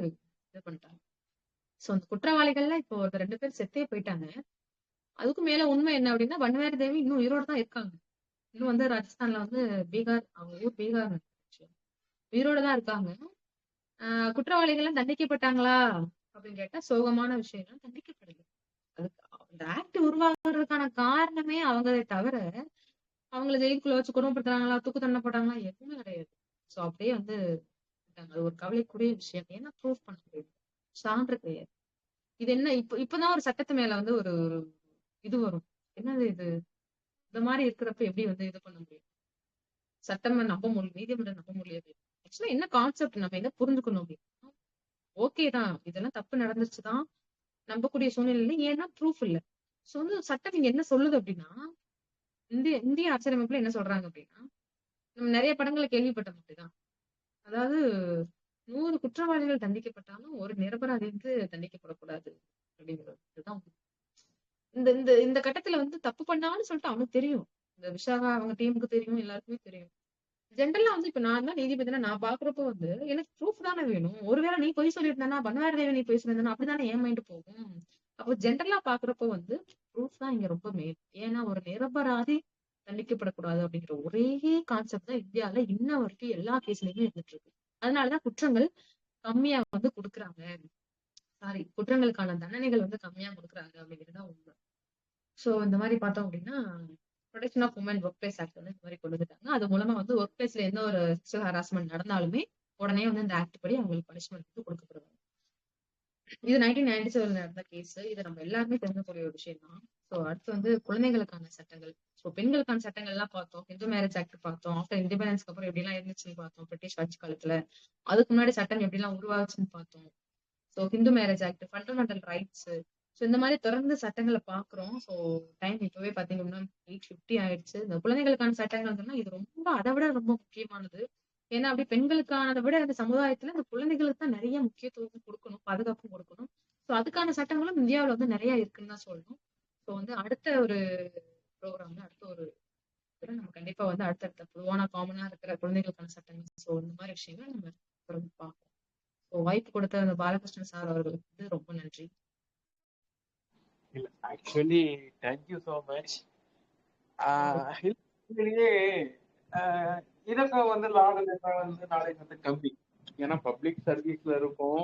இது பண்ணிட்டாங்க. சோ அந்த குற்றவாளிகள்லாம் இப்போ ஒரு 2 பேர் செத்தே போயிட்டாங்க. அதுக்கும் மேல உண்மை என்ன அப்படின்னா பன்வாரி தேவி இன்னும் உயிரோட தான் இருக்காங்க. இன்னும் வந்து ராஜஸ்தான்ல வந்து பீகார் அவங்க ஊர் பீகார் உயிரோட தான் இருக்காங்க. குற்றவாளிகள் தண்டிக்கப்பட்டாங்களா அப்படின்னு கேட்டா சோகமான விஷயம் தண்டிக்கப்படல. அதுக்கு அந்த ஆக்ட் உருவாக்குறதுக்கான காரணமே அவங்களே தவிர அவங்கள ஜெயிலுக்குள்ள வச்சு கொடுமைப்படுத்துறாங்களா தூக்கு தண்டனை போட்டாங்களா எதுவுமே கிடையாது. சோ அப்படியே வந்து அது ஒரு கவலைக்குரிய விஷயம். ஏன்னா ப்ரூவ் பண்ண முடியாது, சான்று கிடையாது. இது என்ன இப்பதான் ஒரு சட்டத்து மேல வந்து ஒரு இது வரும். என்னது இது இந்த மாதிரி இருக்கிறப்ப எப்படி வந்து இது பண்ண முடியும்? சட்டம் நம்ப முடியும், நீதிமன்றம் நம்ப முடியாது. ஆக்சுவலா என்ன கான்செப்ட் நம்ம என்ன புரிஞ்சுக்கணும் அப்படின்னா, ஓகே தான் இதெல்லாம் தப்பு நடந்துச்சுதான் நம்பக்கூடிய சூழ்நிலை. ஏன்னா ப்ரூஃப் இல்ல. சோ வந்து சட்டம் இங்க என்ன சொல்லுது அப்படின்னா, இந்திய ஆட்சியமைப்புல என்ன சொல்றாங்க அப்படின்னா, நம்ம நிறைய படங்களை கேள்விப்பட்டோம் அப்படிதான். அதாவது 100 குற்றவாளிகள் தண்டிக்கப்பட்டாலும் ஒரு நிரபராதி வந்து தண்டிக்கப்படக்கூடாது அப்படிங்கிறது. இதுதான் இந்த இந்த இந்த கட்டத்துல வந்து தப்பு பண்ணான்னு சொல்லிட்டு அவனுக்கு தெரியும். இந்த விஷாகா அவங்க டீமுக்கு தெரியும், எல்லாருக்குமே தெரியும். ஜென்ரலா வந்து இப்ப நான் தான் நீதிபதினா நான் பாக்குறப்போ வந்து எனக்கு ப்ரூஃப் தானே வேணும். ஒருவேளை நீ பொய் சொல்லியிருந்தா பன்வாரி தேவி நீ பொய் சொல்லியிருந்தா அப்படிதானே என் மைண்ட் போகும். அப்போ ஜென்ரலா பாக்குறப்போ வந்து ப்ரூஃப் தான் இங்க ரொம்ப மெயின். ஏன்னா ஒரு நிரபராதி தண்டிக்கப்படக்கூடாது அப்படிங்கிற ஒரே கான்செப்ட் தான் இந்தியால இன்ன வரைக்கும் எல்லா கேஸ்லயுமே இருந்துட்டு இருக்கு. அதனாலதான் குற்றங்கள் கம்மியா வந்து கொடுக்குறாங்க. குற்றங்களுக்கான தண்டனைகள் வந்து கம்மியா கொடுக்குறாங்க அப்படிங்கிறதுதான் உண்மை. சோ இந்த மாதிரி பார்த்தோம் அப்படின்னா protection of women workplace act வந்து இந்த மாதிரி கொண்டு வந்துட்டாங்க. அது மூலமா வந்து ஒர்க் பிளேஸ்ல எந்த ஒரு செக்ஷுவல் ஹராஸ்மெண்ட் நடந்தாலுமே உடனே வந்து இந்த ஆக்ட் படி அவங்களுக்கு பனிஷ்மெண்ட் வந்து கொடுக்கப்படுவாங்க. இது 1997 நடந்த கேஸ். இது நம்ம எல்லாருமே தெரிஞ்சக்கூடிய ஒரு விஷயம் தான். சோ அடுத்து வந்து குழந்தைகளுக்கான சட்டங்கள். சோ பெண்களுக்கான சட்டங்கள் எல்லாம் பார்த்தோம். ஹிந்து மேரேஜ் ஆக்ட் பார்த்தோம். ஆஃப்டர் இண்டிபெண்டன்ஸ்க்கு அப்புறம் எப்படி எல்லாம் இருந்துச்சுன்னு பார்த்தோம் பிரிட்டிஷ் ஆட்சி காலத்துல. அதுக்கு முன்னாடி சட்டம் எப்படி எல்லாம் உருவாச்சுன்னு பார்த்தோம். So Hindu marriage act, fundamental rights. So இந்த மாதிரி தொடர்ந்து சட்டங்களை பாக்குறோம். சோ டைம் இப்பவே பாத்தீங்கன்னா 8:50 ஆயிடுச்சு. இந்த குழந்தைகளுக்கான சட்டங்கள் சொன்னா இது ரொம்ப அதை விட ரொம்ப முக்கியமானது. ஏன்னா அப்படி பெண்களுக்கானதை விட இந்த சமுதாயத்துல இந்த குழந்தைகளுக்கு தான் நிறைய முக்கியத்துவம் கொடுக்கணும், பாதுகாப்பும் கொடுக்கணும். சோ அதுக்கான சட்டங்களும் இந்தியாவுல வந்து நிறைய இருக்குன்னு தான் சொல்லணும். சோ வந்து அடுத்த ஒரு ப்ரோக்ராம்ல அடுத்த ஒரு நம்ம கண்டிப்பா வந்து அடுத்தடுத்த பொதுவான காமனா இருக்கிற குழந்தைகளுக்கான சட்டங்கள் சோ இந்த மாதிரி விஷயங்கள் நம்ம தொடர்ந்து பார்ப்போம். வாய்ப்பு கொடுத்த அந்த பாலகிருஷ்ணன் சார் அவர்களுக்கு வந்து ரொம்ப நன்றி. இல்ல ஆக்சுவலி தேங்க்யூ ஸோ மச். இதற்கு வந்து வந்து நாலேஜ் வந்து கம்மி. ஏன்னா பப்ளிக் சர்வீஸ்ல இருக்கும்.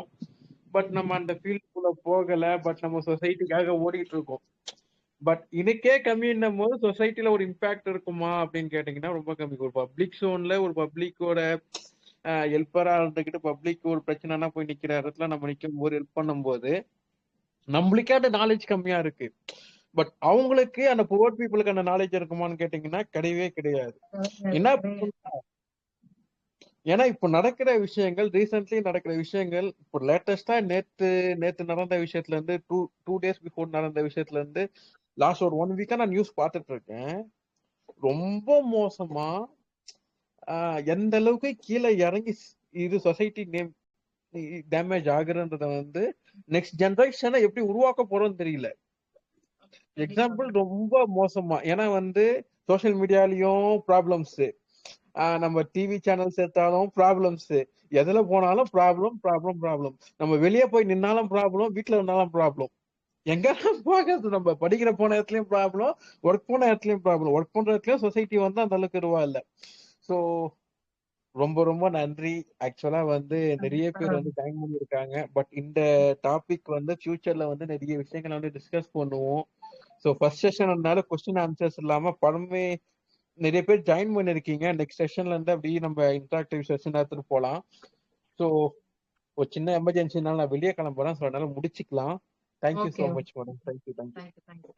பட் நம்ம அந்த ஃபீல்டுக்குள்ள போகல. பட் நம்ம சொசைட்டிக்காக ஓடிட்டு இருக்கோம். பட் இதுக்கே கம்மின்னும் போது சொசைட்டில ஒரு இம்பாக்ட் இருக்குமா அப்படின்னு கேட்டீங்கன்னா ரொம்ப கம்மி. ஒரு பப்ளிக் ஜோன்ல ஒரு பப்ளிக்கோட ஹெல்ப்பரா இருந்துகிட்டு பப்ளிக் ஒரு பிரச்சனைனா போய் நிக்கிற இடத்துல நம்ம நிக்கும் போது ஹெல்ப் பண்ணும் போது நம்மளுக்கே அந்த நாலேஜ் கம்மியா இருக்கு. பட் அவங்களுக்கு அந்த புவர் பீப்புளுக்கு அந்த நாலேஜ் இருக்குமான்னு கேட்டீங்கன்னா கிடையவே கிடையாது. என்ன ஏன்னா இப்ப நடக்கிற விஷயங்கள் ரீசென்ட்லி நடக்கிற விஷயங்கள் இப்போ லேட்டஸ்டா நேத்து நடந்த விஷயத்துல இருந்து டூ டேஸ் பிஃபோர் நடந்த விஷயத்துல இருந்து லாஸ்ட் ஒரு 1 வீக்கா நான் நியூஸ் பார்த்துட்டு இருக்கேன். ரொம்ப மோசமா எந்த அளவுக்கு கீழே இறங்கி இது சொசைட்டி நேம் டேமேஜ் ஆகுறன்றத வந்து நெக்ஸ்ட் ஜெனரேஷனை எப்படி உருவாக்க போறோம்னு தெரியல. எக்ஸாம்பிள் ரொம்ப மோசமா. ஏன்னா வந்து சோசியல் மீடியாலயும் ப்ராப்ளம்ஸ், நம்ம டிவி சேனல்ஸ் எடுத்தாலும் ப்ராப்ளம்ஸ், எதுல போனாலும் ப்ராப்ளம். நம்ம வெளியே போய் நின்னாலும் ப்ராப்ளம், வீட்டுல இருந்தாலும் ப்ராப்ளம். எங்க போகிறது, நம்ம படிக்கிற போன இடத்துலயும் ப்ராப்ளம், ஒர்க் போன இடத்துலயும் ப்ராப்ளம். ஒர்க் பண்ற இடத்துலயும் சொசைட்டி வந்து அந்த அளவுக்கு ரூபா இல்ல. ஸோ ரொம்ப ரொம்ப நன்றி. ஆக்சுவலா வந்து நிறைய பேர் வந்து ஜாயின் பண்ணிருக்காங்க. பட் இந்த டாபிக் வந்து ஃபியூச்சர்ல வந்து நிறைய விஷயங்களை வந்து டிஸ்கஸ் பண்ணுவோம். ஸோ ஃபர்ஸ்ட் செஷன்னால கொஸ்டின் ஆன்சர்ஸ் இல்லாம படமே நிறைய பேர் ஜாயின் பண்ணிருக்கீங்க. நெக்ஸ்ட் செஷன்ல இருந்து அப்படியே நம்ம இன்டராக்டிவ் செஷன் எடுத்துட்டு போலாம். ஸோ ஒரு சின்ன எமர்ஜென்சினால நான் வெளியே கிளம்புறேன். ஸோ அதனால முடிச்சுக்கலாம். Thank you okay. So much madam. Thank you. Thank you.